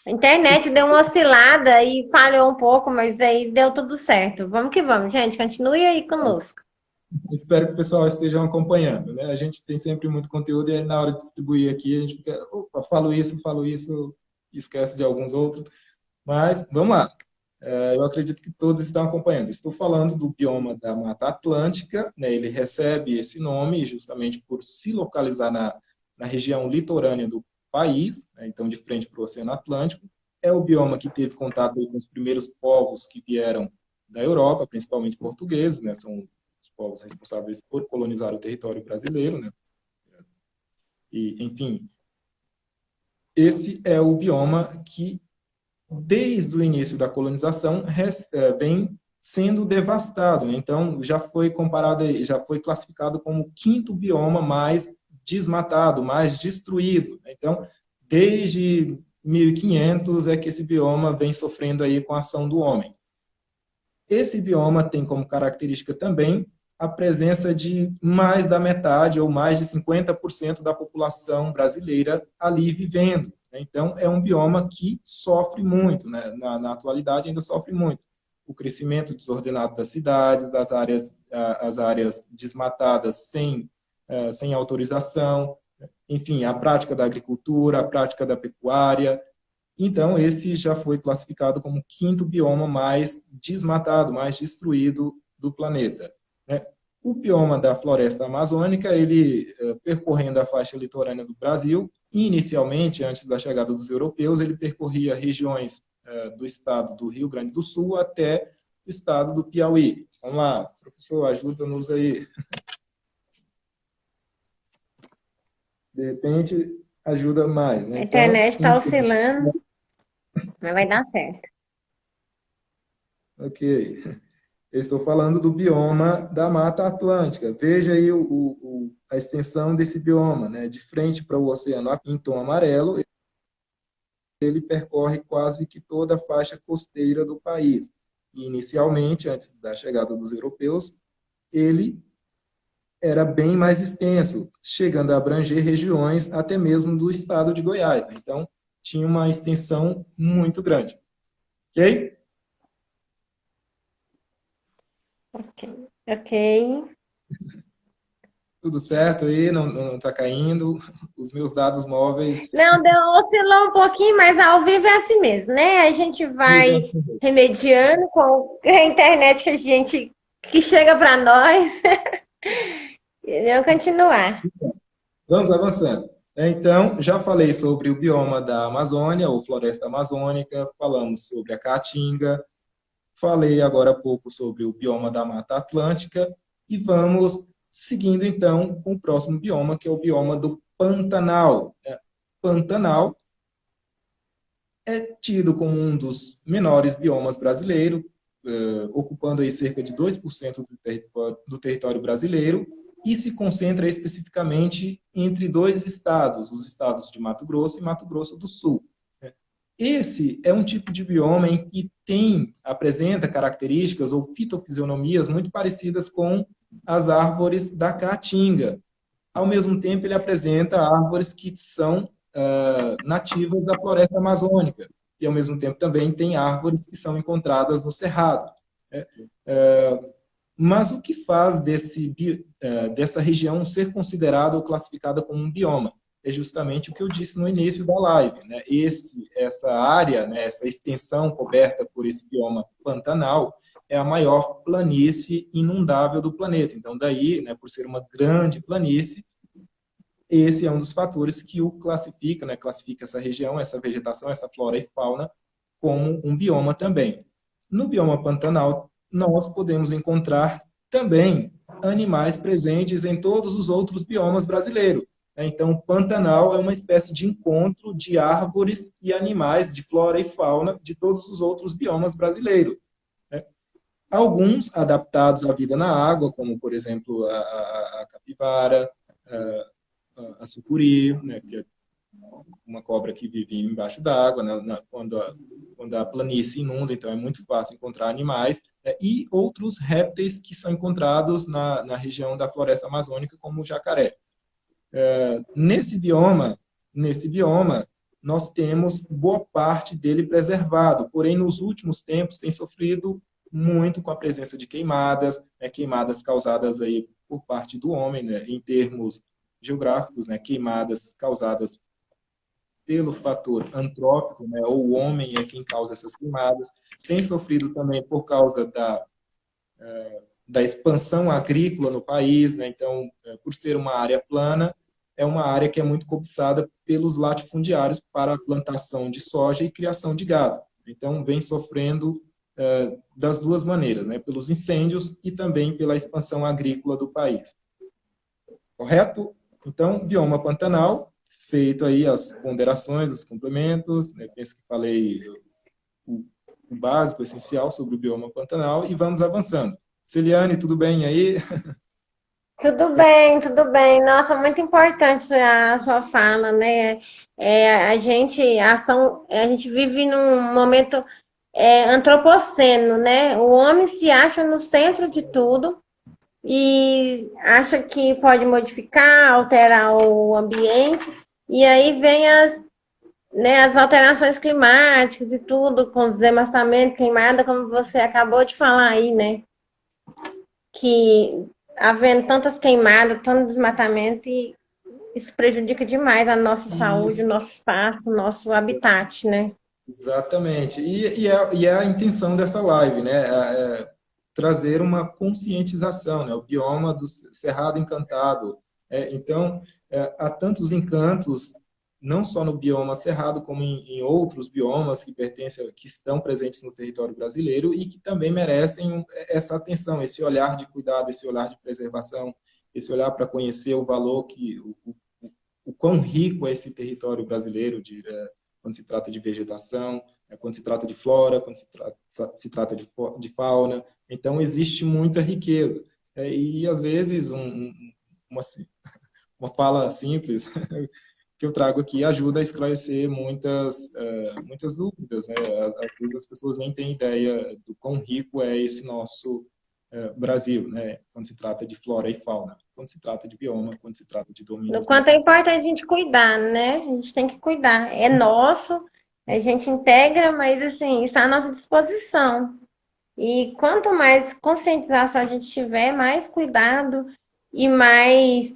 A internet deu uma oscilada e falhou um pouco, mas aí deu tudo certo. Vamos que vamos, gente. Continue aí conosco. Espero que o pessoal esteja acompanhando, né? A gente tem sempre muito conteúdo e aí na hora de distribuir aqui a gente fica, opa, falo isso, esquece de alguns outros. Mas vamos lá. eu acredito que todos estão acompanhando. Estou falando do bioma da Mata Atlântica, né? Ele recebe esse nome justamente por se localizar na região litorânea do país, né? Então de frente para o Oceano Atlântico. É o bioma que teve contato aí com os primeiros povos que vieram da Europa, principalmente portugueses, né? São os povos responsáveis por colonizar o território brasileiro, né? E, enfim, esse é o bioma que desde o início da colonização, vem sendo devastado. Então, já foi comparado, já foi classificado como o quinto bioma mais desmatado, mais destruído. Então, desde 1500 é que esse bioma vem sofrendo aí com a ação do homem. Esse bioma tem como característica também a presença de mais da metade ou mais de 50% da população brasileira ali vivendo. Então, é um bioma que sofre muito, né? Na atualidade ainda sofre muito. O crescimento desordenado das cidades, as áreas desmatadas sem autorização, enfim, a prática da agricultura, a prática da pecuária. Então, esse já foi classificado como o quinto bioma mais desmatado, mais destruído do planeta. O bioma da floresta amazônica, ele, percorrendo a faixa litorânea do Brasil, inicialmente, antes da chegada dos europeus, ele percorria regiões do estado do Rio Grande do Sul até o estado do Piauí. Vamos lá, professor, ajuda-nos aí. De repente, ajuda mais, né? A internet está oscilando, mas vai dar certo. Ok. Eu estou falando do bioma da Mata Atlântica. Veja aí a extensão desse bioma, né? De frente para o oceano em tom amarelo, ele percorre quase que toda a faixa costeira do país. E, inicialmente, antes da chegada dos europeus, ele era bem mais extenso, chegando a abranger regiões até mesmo do estado de Goiás. Então, tinha uma extensão muito grande. Ok? Ok. Tudo certo aí? Não está caindo? Os meus dados móveis... Não, oscilou um pouquinho, mas ao vivo é assim mesmo, né? A gente vai remediando com a internet que chega para nós. E vamos continuar. Vamos avançando. Então, já falei sobre o bioma da Amazônia, ou floresta amazônica, falamos sobre a caatinga, falei agora há pouco sobre o bioma da Mata Atlântica, e vamos seguindo então com o próximo bioma, que é o bioma do Pantanal. Pantanal é tido como um dos menores biomas brasileiros, ocupando aí cerca de 2% do território brasileiro, e se concentra especificamente entre dois estados, os estados de Mato Grosso e Mato Grosso do Sul. Esse é um tipo de bioma em que apresenta características ou fitofisionomias muito parecidas com as árvores da caatinga. Ao mesmo tempo, ele apresenta árvores que são nativas da floresta amazônica, e ao mesmo tempo também tem árvores que são encontradas no cerrado. Mas o que faz dessa região ser considerada ou classificada como um bioma? É justamente o que eu disse no início da live, né? Essa área, né, essa extensão coberta por esse bioma pantanal, é a maior planície inundável do planeta. Então, daí, né, por ser uma grande planície, esse é um dos fatores que o classifica, né, classifica essa região, essa vegetação, essa flora e fauna, como um bioma também. No bioma pantanal, nós podemos encontrar também animais presentes em todos os outros biomas brasileiros. Então, o Pantanal é uma espécie de encontro de árvores e animais, de flora e fauna, de todos os outros biomas brasileiros. Alguns adaptados à vida na água, como, por exemplo, a capivara, a sucuri, né, que é uma cobra que vive embaixo d'água, né, quando a planície inunda, então é muito fácil encontrar animais, e outros répteis que são encontrados na região da floresta amazônica, como o jacaré. Nesse bioma, nós temos boa parte dele preservado, porém, nos últimos tempos, tem sofrido muito com a presença de queimadas, queimadas causadas aí por parte do homem, né, em termos geográficos, né, queimadas causadas pelo fator antrópico, né, ou o homem é quem causa essas queimadas, tem sofrido também por causa da expansão agrícola no país, né, então, por ser uma área plana, é uma área que é muito cobiçada pelos latifundiários para a plantação de soja e criação de gado. Então, vem sofrendo das duas maneiras, né, pelos incêndios e também pela expansão agrícola do país. Correto? Então, bioma pantanal, feito aí as ponderações, os complementos, né, penso que falei o básico, o essencial sobre o bioma pantanal, e vamos avançando. Celiane, tudo bem aí? Tudo bem, tudo bem. Nossa, muito importante a sua fala, né? A gente vive num momento antropoceno, né? O homem se acha no centro de tudo e acha que pode modificar, alterar o ambiente, e aí vem as alterações climáticas e tudo, com os devastamentos, queimada, como você acabou de falar aí, né? Que havendo tantas queimadas, tanto desmatamento, e isso prejudica demais a nossa saúde, o Isso, nosso espaço, o nosso habitat, né? exatamente. E é a intenção dessa live, né? Trazer uma conscientização, né? O bioma do Cerrado Encantado. Então, há tantos encantos, não só no bioma Cerrado, como em outros biomas que pertencem, que estão presentes no território brasileiro e que também merecem essa atenção, esse olhar de cuidado, esse olhar de preservação, esse olhar para conhecer o valor o quão rico é esse território brasileiro quando se trata de vegetação, quando se trata de flora, quando se trata de fauna. Então, existe muita riqueza. E, às vezes, uma fala simples que eu trago aqui ajuda a esclarecer muitas dúvidas. Né? Às vezes, as pessoas nem têm ideia do quão rico é esse nosso Brasil, né? Quando se trata de flora e fauna, quando se trata de bioma, quando se trata de No domínios quanto é naturais. importante a gente cuidar, né? A gente tem que cuidar. É nosso, a gente integra, mas assim, está à nossa disposição. E quanto mais conscientização a gente tiver, mais cuidado e mais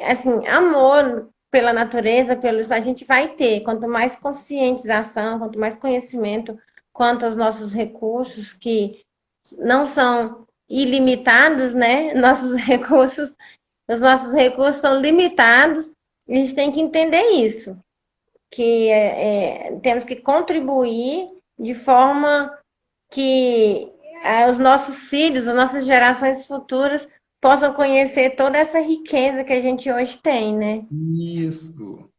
assim, amor pela natureza, a gente vai ter. Quanto mais conscientização, quanto mais conhecimento quanto aos nossos recursos, que não são ilimitados, né? Os nossos recursos são limitados, e a gente tem que entender isso, que temos que contribuir de forma que os nossos filhos, as nossas gerações futuras possam conhecer toda essa riqueza que a gente hoje tem, né? Isso,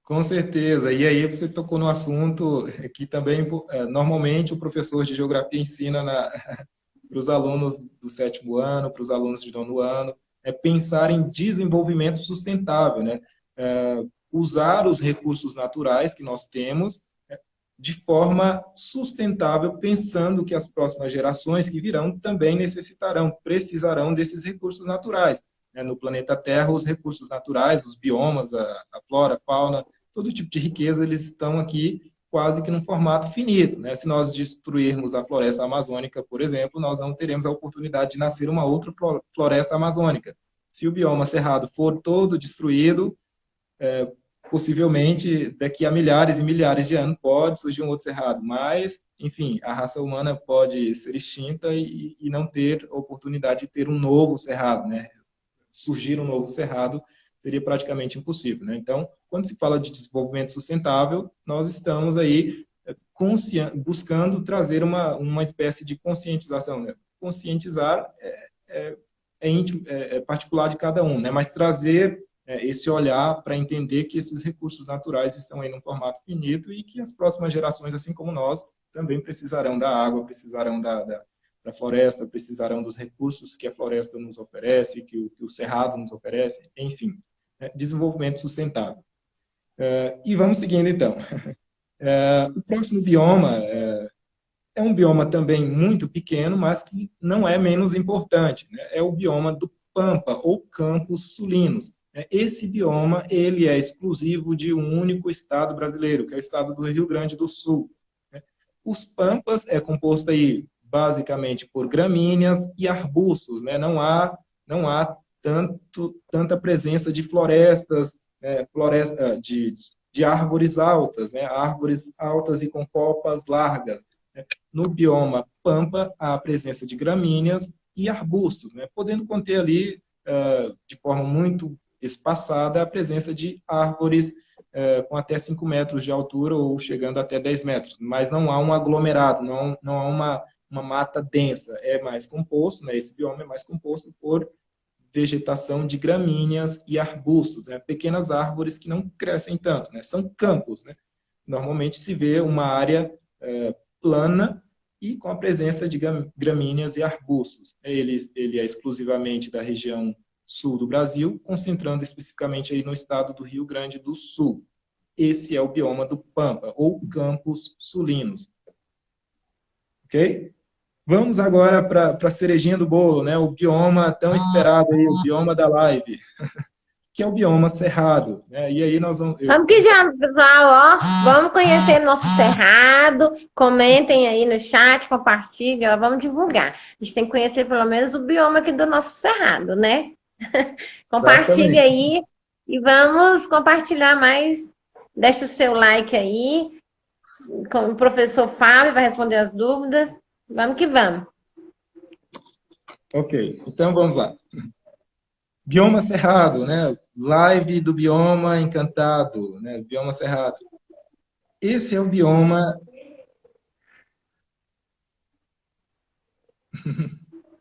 com certeza. E aí você tocou no assunto que também, normalmente, o professor de geografia ensina para os alunos do sétimo ano, para os alunos de nono ano, é pensar em desenvolvimento sustentável, né? Usar os recursos naturais que nós temos de forma sustentável, pensando que as próximas gerações que virão também precisarão desses recursos naturais. No planeta Terra, os recursos naturais, os biomas, a flora, a fauna, todo tipo de riqueza, eles estão aqui quase que num formato finito. Né? Se nós destruirmos a floresta amazônica, por exemplo, nós não teremos a oportunidade de nascer uma outra floresta amazônica. Se o bioma cerrado for todo destruído, possivelmente daqui a milhares e milhares de anos pode surgir um outro cerrado, mas, enfim, a raça humana pode ser extinta e não ter oportunidade de ter um novo cerrado, né? Surgir um novo cerrado seria praticamente impossível, né? Então, quando se fala de desenvolvimento sustentável, nós estamos aí buscando trazer uma espécie de conscientização, né? Conscientizar é particular de cada um, né? Mas trazer esse olhar para entender que esses recursos naturais estão aí num formato finito e que as próximas gerações, assim como nós, também precisarão da água, precisarão da floresta, precisarão dos recursos que a floresta nos oferece, que o cerrado nos oferece, enfim, desenvolvimento sustentável. E vamos seguindo, então. O próximo bioma é um bioma também muito pequeno, mas que não é menos importante. Né? É o bioma do Pampa, ou Campos Sulinos. Esse bioma ele é exclusivo de um único estado brasileiro, que é o estado do Rio Grande do Sul. Os Pampas é composto aí basicamente por gramíneas e arbustos, né? Não há tanta presença de florestas, floresta de de árvores altas, né? Árvores altas e com copas largas. Né? No bioma pampa, há a presença de gramíneas e arbustos, né? Podendo conter ali, de forma muito espaçada, a presença de árvores com até 5 metros de altura ou chegando até 10 metros, mas não há um aglomerado, não há uma mata densa, é mais composto, né? Esse bioma é mais composto por vegetação de gramíneas e arbustos, né? Pequenas árvores que não crescem tanto, né? São campos, né? Normalmente se vê uma área plana e com a presença de gramíneas e arbustos. Ele é exclusivamente da região sul do Brasil, concentrando especificamente aí no estado do Rio Grande do Sul. Esse é o bioma do Pampa, ou Campos Sulinos. Ok? Vamos agora para a cerejinha do bolo, né? O bioma tão esperado aí, o bioma da live, que é o bioma cerrado. Né? E aí nós vamos... Vamos que já, pessoal, ó, vamos conhecer nosso cerrado, comentem aí no chat, compartilhem, ó, vamos divulgar. A gente tem que conhecer pelo menos o bioma aqui do nosso cerrado, né? Compartilhe aí e vamos compartilhar mais. Deixa o seu like aí. O professor Fábio vai responder as dúvidas. Vamos que vamos. Ok, então vamos lá. Bioma cerrado, né? Live do bioma encantado, né? Bioma cerrado. Esse é o bioma...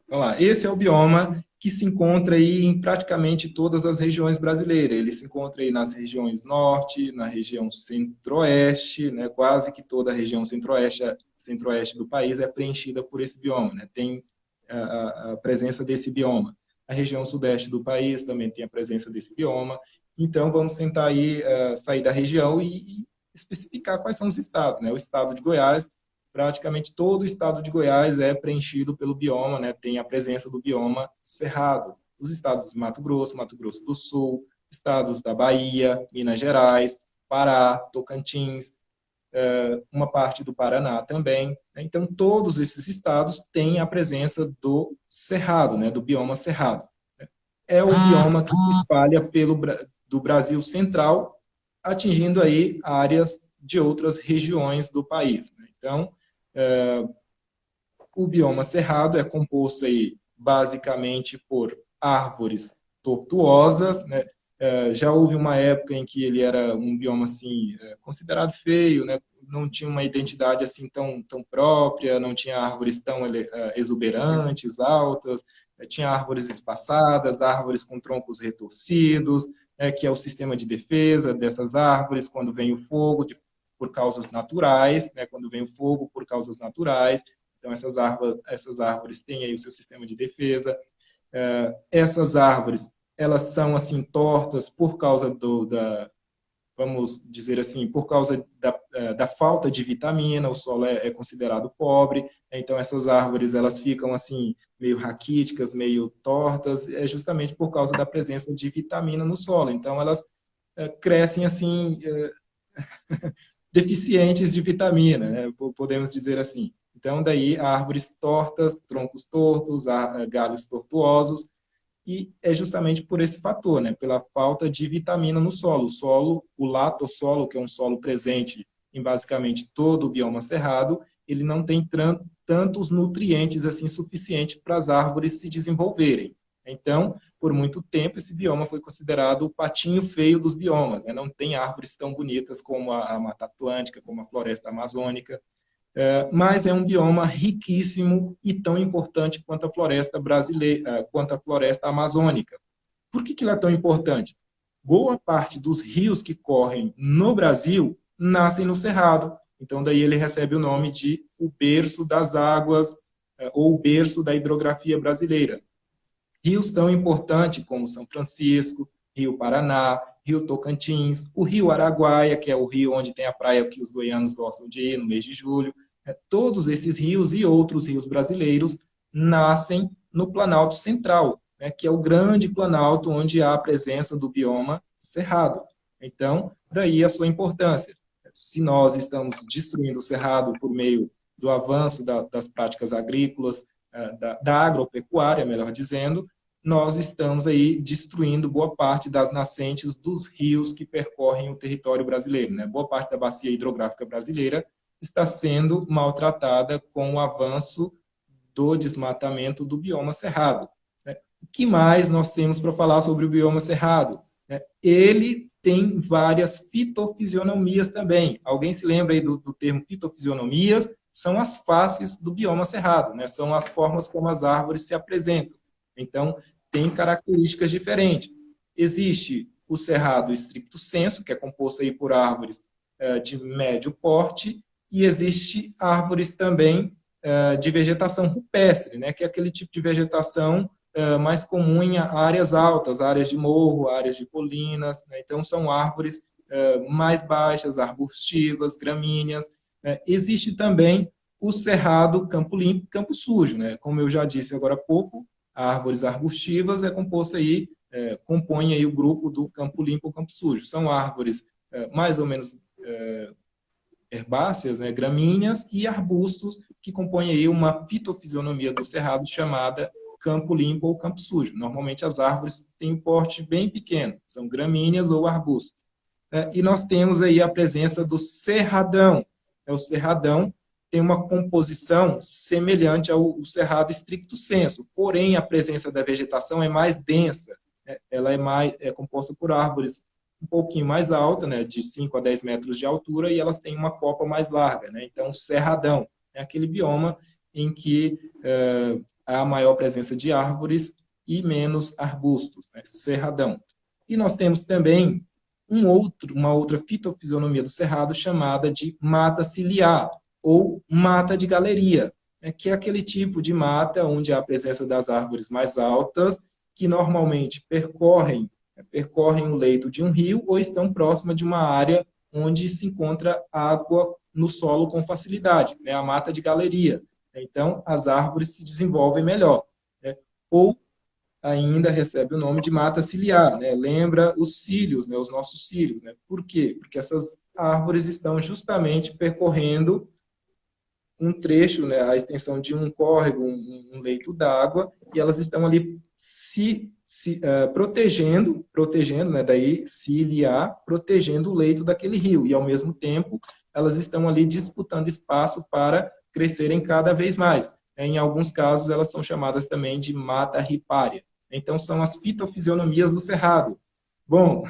Vamos lá. Esse é o bioma que se encontra aí em praticamente todas as regiões brasileiras. Ele se encontra aí nas regiões norte, na região centro-oeste, né? Quase que toda a região centro-oeste do país é preenchida por esse bioma, né? Tem a presença desse bioma. A região sudeste do país também tem a presença desse bioma. Então, vamos tentar aí sair da região e especificar quais são os estados, né? O estado de Goiás, praticamente todo o estado de Goiás é preenchido pelo bioma, né? Tem a presença do bioma cerrado. Os estados de Mato Grosso do Sul, estados da Bahia, Minas Gerais, Pará, Tocantins, uma parte do Paraná também. Então, todos esses estados têm a presença do cerrado, né? Do bioma cerrado. É o bioma que se espalha do Brasil central, atingindo aí áreas de outras regiões do país. Né? Então, o bioma cerrado é composto aí basicamente por árvores tortuosas, né? Já houve uma época em que ele era um bioma assim considerado feio, né? Não tinha uma identidade assim tão própria, não tinha árvores tão exuberantes, altas, tinha árvores espaçadas, árvores com troncos retorcidos, que é o sistema de defesa dessas árvores quando vem o fogo, por causas naturais, né? Quando vem o fogo por causas naturais. Então, essas árvores têm aí o seu sistema de defesa. Essas árvores, elas são assim tortas por causa vamos dizer assim, por causa da falta de vitamina. O solo é considerado pobre. Então, essas árvores, elas ficam assim, meio raquíticas, meio tortas, justamente por causa da presença de vitamina no solo. Então, elas crescem assim... deficientes de vitamina, né? Podemos dizer assim. Então, daí, árvores tortas, troncos tortos, galhos tortuosos, e é justamente por esse fator, né? Pela falta de vitamina no solo. O solo, o latossolo, que é um solo presente em basicamente todo o bioma cerrado, ele não tem tantos nutrientes assim suficientes para as árvores se desenvolverem. Então, por muito tempo, esse bioma foi considerado o patinho feio dos biomas. Né? Não tem árvores tão bonitas como a Mata Atlântica, como a Floresta Amazônica, mas é um bioma riquíssimo e tão importante quanto a floresta brasileira, quanto a floresta amazônica. Por que ela é tão importante? Boa parte dos rios que correm no Brasil nascem no Cerrado. Então, daí ele recebe o nome de o berço das águas, ou o berço da hidrografia brasileira. Rios tão importantes como São Francisco, Rio Paraná, Rio Tocantins, o Rio Araguaia, que é o rio onde tem a praia que os goianos gostam de ir no mês de julho. Todos esses rios e outros rios brasileiros nascem no Planalto Central, né, que é o grande planalto onde há a presença do bioma cerrado. Então, daí a sua importância. Se nós estamos destruindo o cerrado por meio do avanço das práticas agrícolas, da agropecuária, melhor dizendo, nós estamos aí destruindo boa parte das nascentes dos rios que percorrem o território brasileiro, né? Boa parte da bacia hidrográfica brasileira está sendo maltratada com o avanço do desmatamento do bioma cerrado, né? O que mais nós temos para falar sobre o bioma cerrado? Ele tem várias fitofisionomias também. Alguém se lembra aí do termo fitofisionomias? São as faces do bioma cerrado, né? São as formas como as árvores se apresentam. Então, tem características diferentes. Existe o cerrado stricto sensu, que é composto aí por árvores de médio porte, e existe árvores também de vegetação rupestre, né? Que é aquele tipo de vegetação mais comum em áreas altas, áreas de morro, áreas de colinas, né? Então, são árvores mais baixas, arbustivas, gramíneas. Né? Existe também o cerrado campo limpo, campo sujo, né? Como eu já disse agora há pouco, árvores arbustivas é composto aí, compõe aí o grupo do campo limpo ou campo sujo. São árvores mais ou menos herbáceas, né? Gramíneas e arbustos que compõem aí uma fitofisionomia do cerrado chamada campo limpo ou campo sujo. Normalmente as árvores têm um porte bem pequeno, são gramíneas ou arbustos. E nós temos aí a presença do cerradão. O cerradão tem uma composição semelhante ao cerrado stricto sensu, porém a presença da vegetação é mais densa. Ela é composta por árvores um pouquinho mais altas, né, de 5 a 10 metros de altura, e elas têm uma copa mais larga. Né? Então, cerradão é aquele bioma em que há maior presença de árvores e menos arbustos, né? Cerradão. E nós temos também uma outra fitofisionomia do cerrado chamada de mata ciliar, ou mata de galeria, né? Que é aquele tipo de mata onde há a presença das árvores mais altas, que normalmente percorrem o leito de um rio ou estão próximas de uma área onde se encontra água no solo com facilidade, né? A mata de galeria. Então, as árvores se desenvolvem melhor. Né? Ou ainda recebe o nome de mata ciliar, né? Lembra os cílios, né? Os nossos cílios. Né? Por quê? Porque essas árvores estão justamente percorrendo um trecho, né? A extensão de um córrego, um leito d'água, e elas estão ali protegendo, né? Daí ciliar, protegendo o leito daquele rio, e ao mesmo tempo elas estão ali disputando espaço para crescerem cada vez mais. Em alguns casos, elas são chamadas também de mata ripária. Então, são as fitofisionomias do cerrado. Bom,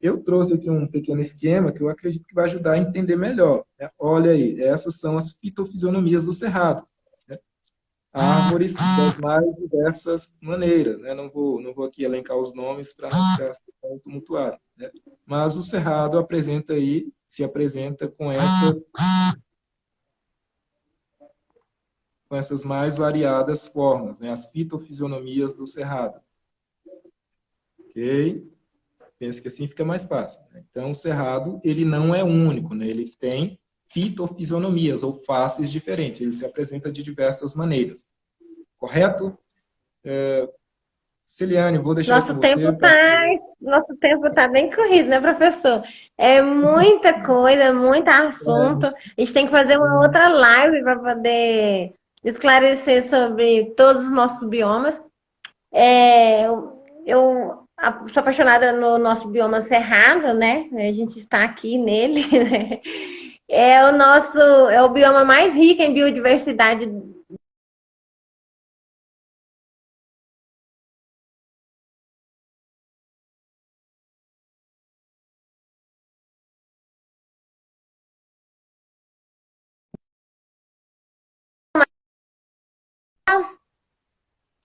eu trouxe aqui um pequeno esquema que eu acredito que vai ajudar a entender melhor. Né? Olha aí, essas são as fitofisionomias do cerrado. Né? Árvores das mais diversas maneiras. Né? Não vou aqui elencar os nomes para não ficar tão tumultuado. Né? Mas o cerrado se apresenta com essas mais variadas formas, né? As fitofisionomias do cerrado. Ok? Penso que assim fica mais fácil. Né? Então, o cerrado, ele não é único, né? Ele tem fitofisionomias, ou faces diferentes. Ele se apresenta de diversas maneiras. Correto? Celiane, vou deixar com você. Nosso tempo tá bem corrido, né, professor? É muita coisa, muito assunto. A gente tem que fazer uma outra live para poder esclarecer sobre todos os nossos biomas. Eu sou apaixonada no nosso bioma cerrado, né? A gente está aqui nele, né? É o bioma mais rico em biodiversidade.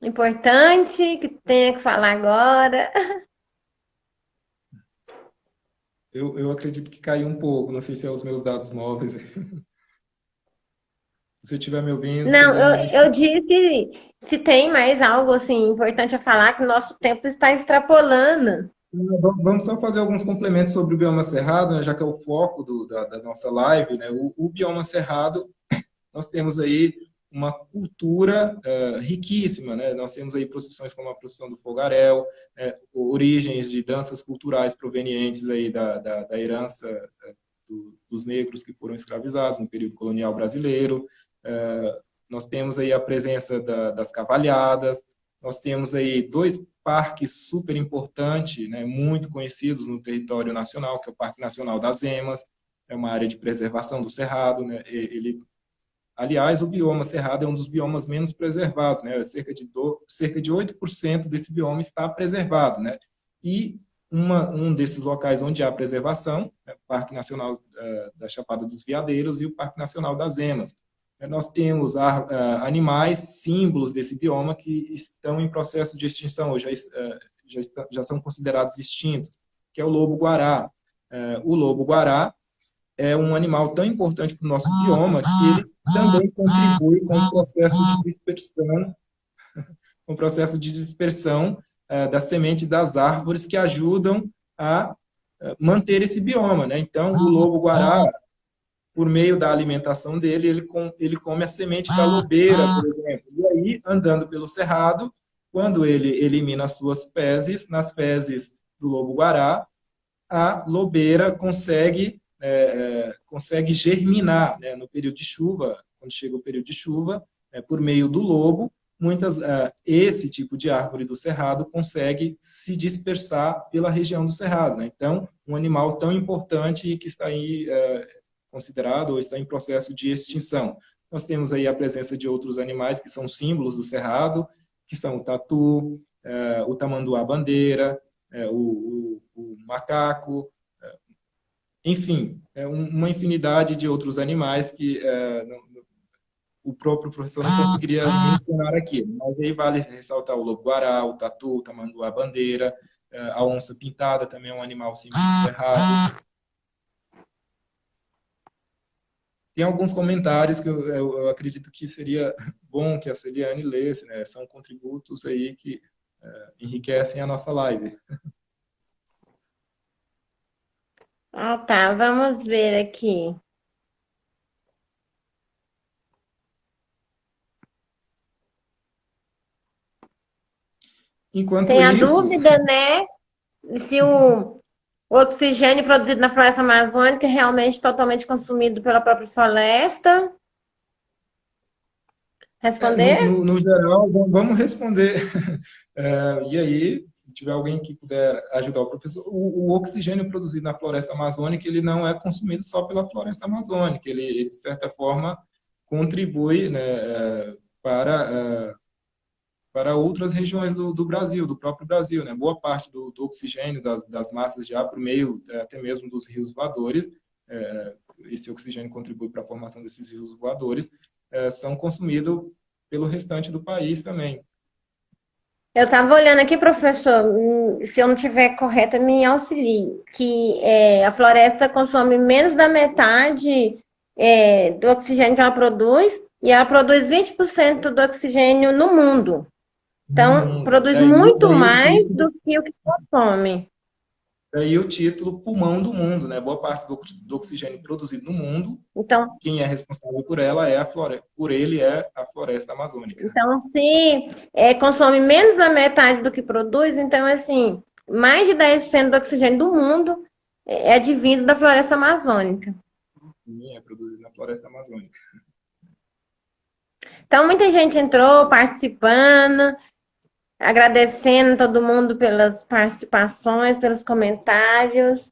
Importante, que tenha que falar agora. Eu acredito que caiu um pouco, não sei se é os meus dados móveis. Se você estiver me ouvindo, Não, Celiane. eu disse se tem mais algo assim importante a falar, que o nosso tempo está extrapolando. Vamos só fazer alguns complementos sobre o bioma cerrado, né, já que é o foco da nossa live. Né? O bioma cerrado, nós temos aí uma cultura riquíssima. Né? Nós temos aí procissões como a procissão do fogaréu, origens de danças culturais provenientes aí da herança dos negros que foram escravizados no período colonial brasileiro. Nós temos aí a presença das cavalhadas, Nós temos aí dois parques super importantes, né, muito conhecidos no território nacional, que é o Parque Nacional das Emas, é uma área de preservação do cerrado, né, aliás, o bioma cerrado é um dos biomas menos preservados, né, cerca de 8% desse bioma está preservado, né, e um desses locais onde há preservação é o Parque Nacional da Chapada dos Veadeiros e o Parque Nacional das Emas. Nós temos animais, símbolos desse bioma que estão em processo de extinção, ou já são considerados extintos, que é o lobo-guará. O lobo-guará é um animal tão importante para o nosso bioma que ele também contribui com o processo de dispersão da semente das árvores que ajudam a manter esse bioma, né? Então, o lobo-guará, por meio da alimentação dele, ele come a semente da lobeira, por exemplo. E aí, andando pelo cerrado, quando ele elimina as suas fezes, nas fezes do lobo-guará, a lobeira consegue germinar, né, no período de chuva, quando chega o período de chuva, por meio do lobo, esse tipo de árvore do cerrado consegue se dispersar pela região do cerrado, né? Então, um animal tão importante que está aí considerado ou está em processo de extinção. Nós temos aí a presença de outros animais que são símbolos do cerrado, que são o tatu, o tamanduá-bandeira, o macaco, enfim, uma infinidade de outros animais que o próprio professor não conseguiria mencionar aqui. Mas aí vale ressaltar o lobo-guará, o tatu, o tamanduá-bandeira, a onça-pintada também é um animal símbolo do cerrado. Tem alguns comentários que eu acredito que seria bom que a Celiane lesse, né? São contributos aí que enriquecem a nossa live. Ah, tá. Vamos ver aqui. Enquanto Tem a isso, dúvida, né? Se o oxigênio produzido na floresta amazônica é realmente totalmente consumido pela própria floresta. Responder? no geral, vamos responder. E aí, se tiver alguém que puder ajudar o professor, o oxigênio produzido na floresta amazônica, ele não é consumido só pela floresta amazônica, ele de certa forma, contribui, né, para outras regiões do Brasil, do próprio Brasil, né? Boa parte do oxigênio das massas de ar, por meio até mesmo dos rios voadores, esse oxigênio contribui para a formação desses rios voadores, são consumidos pelo restante do país também. Eu estava olhando aqui, professor, se eu não estiver correta, me auxilie, que a floresta consome menos da metade do oxigênio que ela produz, e ela produz 20% do oxigênio no mundo. Então, produz muito mais do que o que consome. Daí o título Pulmão do Mundo, né? Boa parte do oxigênio produzido no mundo, então, quem é responsável por ela é a floresta, por ele é a floresta amazônica. Então, se consome menos da metade do que produz, então, assim, mais de 10% do oxigênio do mundo é advindo da floresta amazônica. Sim, é produzido na floresta amazônica. Então, muita gente entrou participando, agradecendo todo mundo pelas participações, pelos comentários.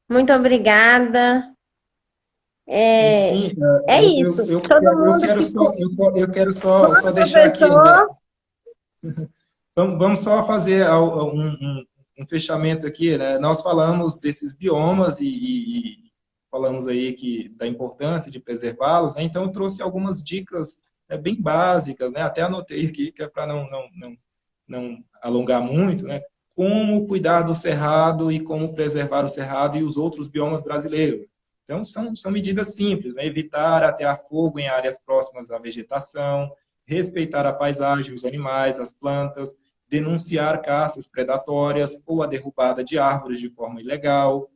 Muito obrigada. Enfim, isso. Eu quero só deixar aqui. Né? Vamos só fazer um fechamento aqui. Né? Nós falamos desses biomas e falamos aí da importância de preservá-los. Né? Então, eu trouxe algumas dicas bem básicas, né? Até anotei aqui, que é para não alongar muito, né? Como cuidar do cerrado e como preservar o cerrado e os outros biomas brasileiros. Então, são medidas simples, né? Evitar atear fogo em áreas próximas à vegetação, respeitar a paisagem, os animais, as plantas, denunciar caças predatórias ou a derrubada de árvores de forma ilegal,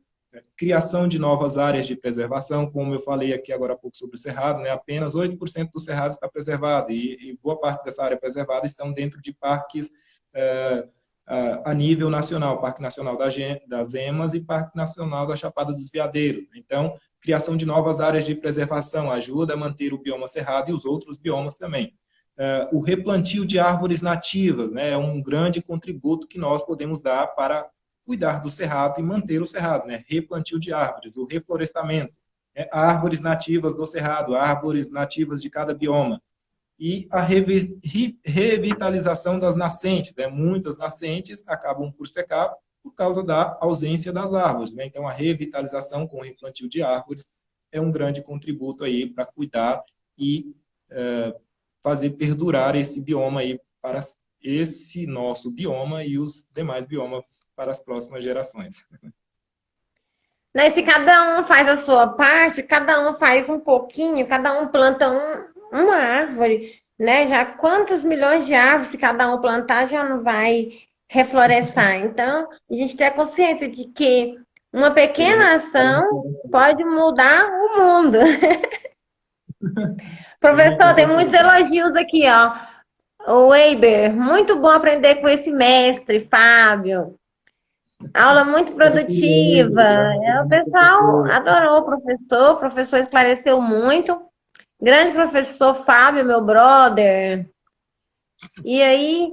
criação de novas áreas de preservação, como eu falei aqui agora há pouco sobre o cerrado, né? Apenas 8% do cerrado está preservado e boa parte dessa área preservada estão dentro de parques a nível nacional, Parque Nacional das Emas e Parque Nacional da Chapada dos Veadeiros. Então, criação de novas áreas de preservação ajuda a manter o bioma cerrado e os outros biomas também. o replantio de árvores nativas, né, é um grande contributo que nós podemos dar para cuidar do cerrado e manter o cerrado, né, replantio de árvores, o reflorestamento, né, árvores nativas do cerrado, árvores nativas de cada bioma, e a revitalização das nascentes, né, muitas nascentes acabam por secar por causa da ausência das árvores, né, então a revitalização com o replantio de árvores é um grande contributo aí para cuidar e fazer perdurar esse bioma aí para esse nosso bioma e os demais biomas para as próximas gerações. Né, se cada um faz a sua parte, cada um faz um pouquinho, cada um planta uma árvore, né? Já quantos milhões de árvores, se cada um plantar, já não vai reflorestar. Então, a gente tem a consciência de que uma pequena ação pode mudar o mundo. Professor, tem muitos elogios aqui, ó. O Weber, muito bom aprender com esse mestre, Fábio. Aula muito produtiva. O pessoal adorou o professor esclareceu muito. Grande professor Fábio, meu brother. E aí,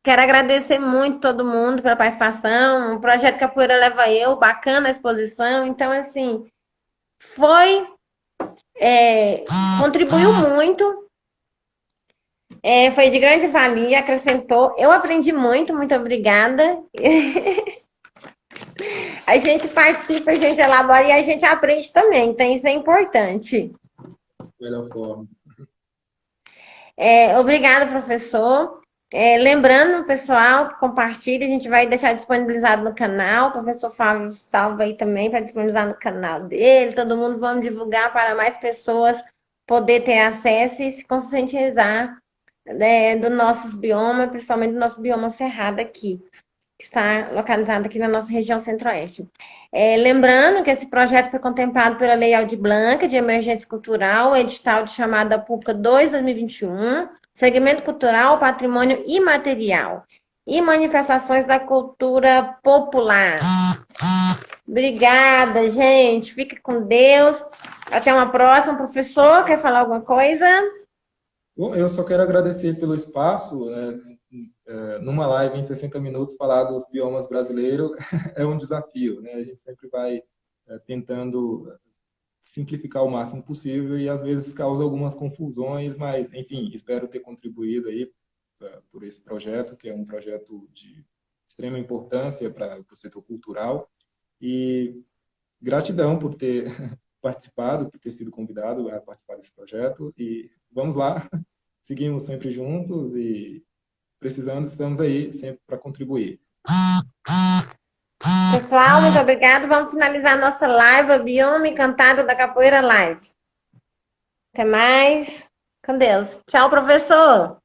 quero agradecer muito todo mundo pela participação. O projeto Capoeira Leva Eu, bacana a exposição. Então, assim, contribuiu muito. Foi de grande valia, acrescentou. Eu aprendi muito, muito obrigada. A gente participa, a gente elabora e a gente aprende também, então isso é importante. Melhor forma. Obrigada, professor. Lembrando, pessoal, compartilhe, a gente vai deixar disponibilizado no canal. O professor Fábio salva aí também para disponibilizar no canal dele. Todo mundo vamos divulgar para mais pessoas poder ter acesso e se conscientizar, né, do nossos biomas, principalmente do nosso bioma cerrado aqui, que está localizado aqui na nossa região centro-oeste. Lembrando que esse projeto foi contemplado pela Lei Aldir Blanc de Emergência Cultural, edital de chamada pública 2/2021, segmento cultural, patrimônio imaterial e manifestações da cultura popular. Obrigada, gente. Fique com Deus. Até uma próxima. Professor, quer falar alguma coisa? Bom, eu só quero agradecer pelo espaço, né? Numa live em 60 minutos falar dos biomas brasileiros é um desafio, né? A gente sempre vai tentando simplificar o máximo possível e às vezes causa algumas confusões, mas enfim, espero ter contribuído aí por esse projeto, que é um projeto de extrema importância para o setor cultural, e gratidão por ter participado, por ter sido convidado a participar desse projeto, e vamos lá, seguimos sempre juntos e precisando, estamos aí sempre para contribuir. Pessoal, muito obrigado. Vamos finalizar a nossa live, a Bioma Encantado da Capoeira Live. Até mais. Com Deus. Tchau, professor.